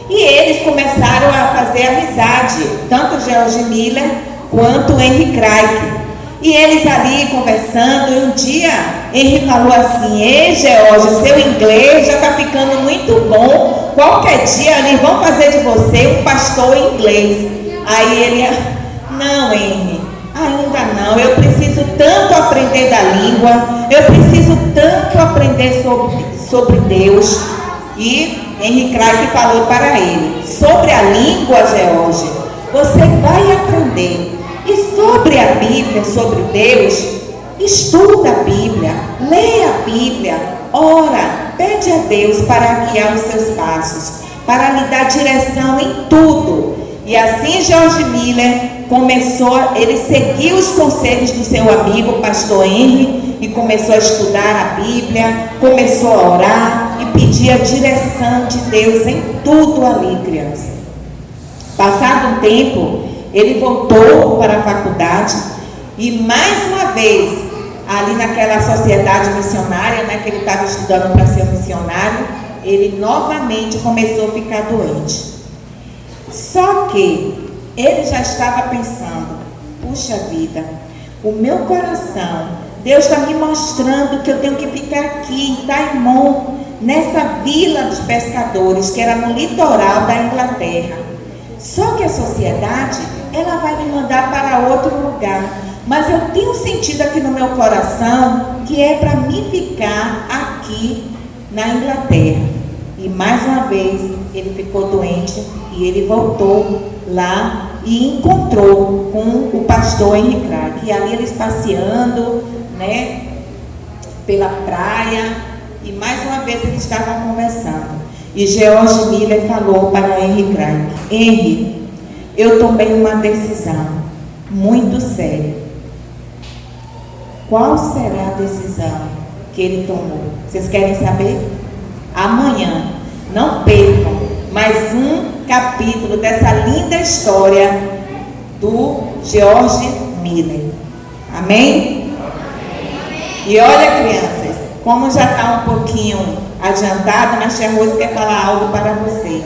E eles começaram a fazer amizade, tanto George Miller quanto Henry Craig. E eles ali conversando, e um dia Henry falou assim: ei, George, seu inglês já está ficando muito bom, qualquer dia eles vão fazer de você um pastor inglês. Aí ele: não, Henry, ainda não, eu preciso tanto aprender da língua, eu preciso tanto aprender sobre Deus. E Henry Craig falou para ele: sobre a língua, George, você vai aprender. E sobre a Bíblia, sobre Deus, estuda a Bíblia, leia a Bíblia, ora, pede a Deus para guiar os seus passos, para lhe dar direção em tudo. E assim George Miller ele seguiu os conselhos do seu amigo, pastor Henry, e começou a estudar a Bíblia, começou a orar e pedir a direção de Deus em tudo ali, criança. Passado um tempo, ele voltou para a faculdade e mais uma vez, ali naquela sociedade missionária, né, que ele estava estudando para ser um missionário, ele novamente começou a ficar doente. Só que ele já estava pensando: puxa vida, o meu coração, Deus está me mostrando que eu tenho que ficar aqui em Taimon, nessa vila dos pescadores, que era no litoral da Inglaterra. Só que a sociedade ela vai me mandar para outro lugar. Mas eu tenho sentido aqui no meu coração que é para mim ficar aqui na Inglaterra. E mais uma vez ele ficou doente e ele voltou lá e encontrou com o pastor Henry Craig. E ali eles passeando, né, pela praia, e mais uma vez eles estavam conversando. E George Miller falou para Henry Craig: Henry, eu tomei uma decisão muito séria. Qual será a decisão que ele tomou? Vocês querem saber? Amanhã, não percam mais um capítulo dessa linda história do George Miller. Amém? E olha, crianças, como já está um pouquinho adiantado, mas Tia Rose quer falar algo para vocês.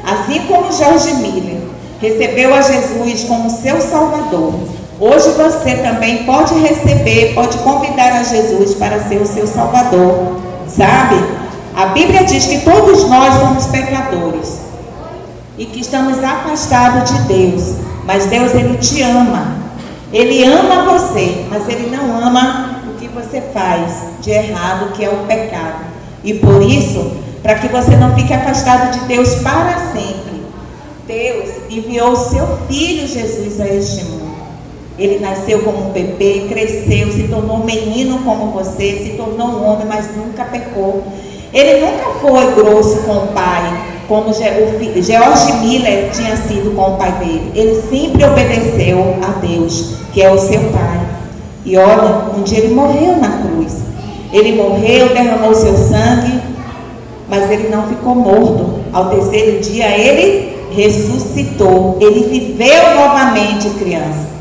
Assim como George Miller recebeu a Jesus como seu Salvador, hoje você também pode receber, pode convidar a Jesus para ser o seu Salvador. Sabe? A Bíblia diz que todos nós somos pecadores e que estamos afastados de Deus. Mas Deus, Ele te ama. Ele ama você, mas Ele não ama o que você faz de errado, que é o pecado. E por isso, para que você não fique afastado de Deus para sempre, Deus enviou o seu Filho Jesus a este mundo. Ele nasceu como um bebê, cresceu, se tornou um menino como você, se tornou um homem, mas nunca pecou. Ele nunca foi grosso com o pai, como George Miller tinha sido com o pai dele. Ele sempre obedeceu a Deus, que é o seu pai. E olha, um dia ele morreu na cruz. Ele morreu, derramou seu sangue, mas ele não ficou morto. Ao terceiro dia ele ressuscitou. Ele viveu novamente, criança.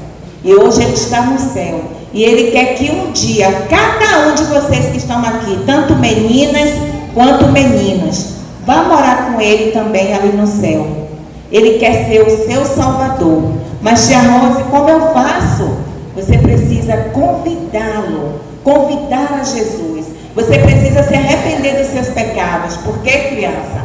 E hoje ele está no céu. E ele quer que um dia, cada um de vocês que estão aqui, tanto meninas quanto meninos, vá morar com ele também ali no céu. Ele quer ser o seu Salvador. Mas, Tia Rose, como eu faço? Você precisa convidá-lo, convidar a Jesus. Você precisa se arrepender dos seus pecados. Porque, criança,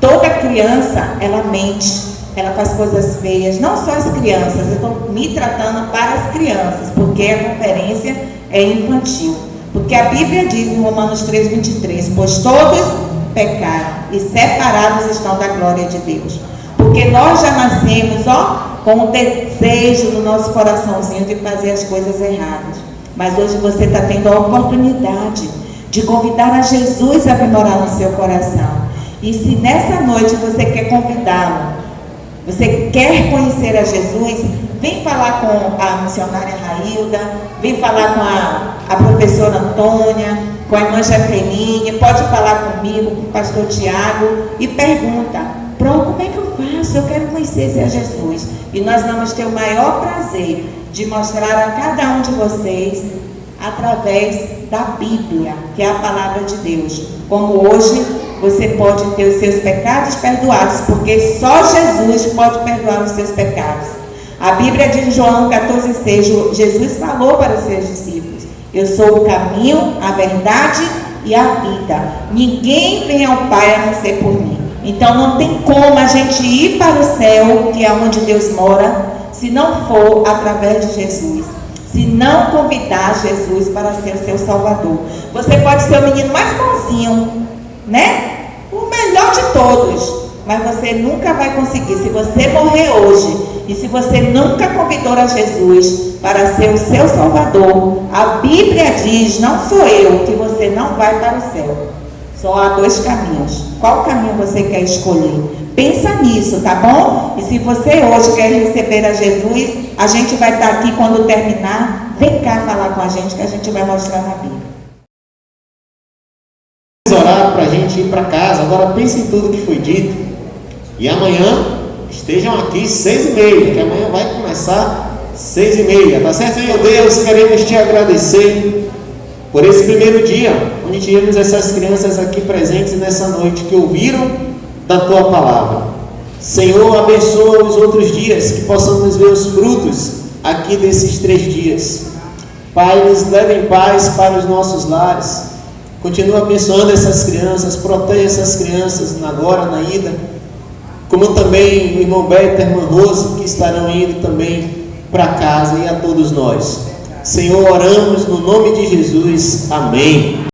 toda criança, ela mente, ela faz coisas feias. Não só as crianças, eu estou me tratando para as crianças, porque a conferência é infantil. Porque a Bíblia diz em Romanos 3:23, pois todos pecaram e separados estão da glória de Deus. Porque nós já nascemos, com o desejo no nosso coraçãozinho de fazer as coisas erradas. Mas hoje você está tendo a oportunidade de convidar a Jesus a vir morar no seu coração. E se nessa noite você quer convidá-lo, você quer conhecer a Jesus, vem falar com a missionária Railda, vem falar com a professora Antônia, com a irmã Jaqueline, pode falar comigo, com o pastor Tiago, e pergunta: como é que eu faço? Eu quero conhecer esse Jesus. E nós vamos ter o maior prazer de mostrar a cada um de vocês através da Bíblia, que é a palavra de Deus. Como hoje você pode ter os seus pecados perdoados, porque só Jesus pode perdoar os seus pecados. A Bíblia diz em João 14,6, Jesus falou para os seus discípulos: eu sou o caminho, a verdade e a vida. Ninguém vem ao Pai a não ser por mim. Então não tem como a gente ir para o céu, que é onde Deus mora, se não for através de Jesus. Se não convidar Jesus para ser o seu Salvador. Você pode ser o menino mais bonzinho, né? O melhor de todos. Mas você nunca vai conseguir. Se você morrer hoje e se você nunca convidou a Jesus para ser o seu Salvador, a Bíblia diz, não sou eu, que você não vai para o céu. Só há dois caminhos. Qual caminho você quer escolher? Pensa nisso, tá bom? E se você hoje quer receber a Jesus, a gente vai estar aqui quando terminar. Vem cá falar com a gente, que a gente vai mostrar na Bíblia. Vamos orar para a gente ir para casa. Agora pense em tudo que foi dito. E amanhã estejam aqui 6h30, que amanhã vai começar 6h30. Tá certo, meu Deus? Queremos te agradecer por esse primeiro dia, onde tivemos essas crianças aqui presentes nessa noite, que ouviram da tua palavra. Senhor, abençoa os outros dias, que possamos ver os frutos aqui desses 3 dias. Pai, nos leve em paz para os nossos lares. Continua abençoando essas crianças, protege essas crianças agora, na ida. como também o irmão Beto e a irmã Rose, que estarão indo também para casa, e a todos nós. Senhor, oramos no nome de Jesus. Amém.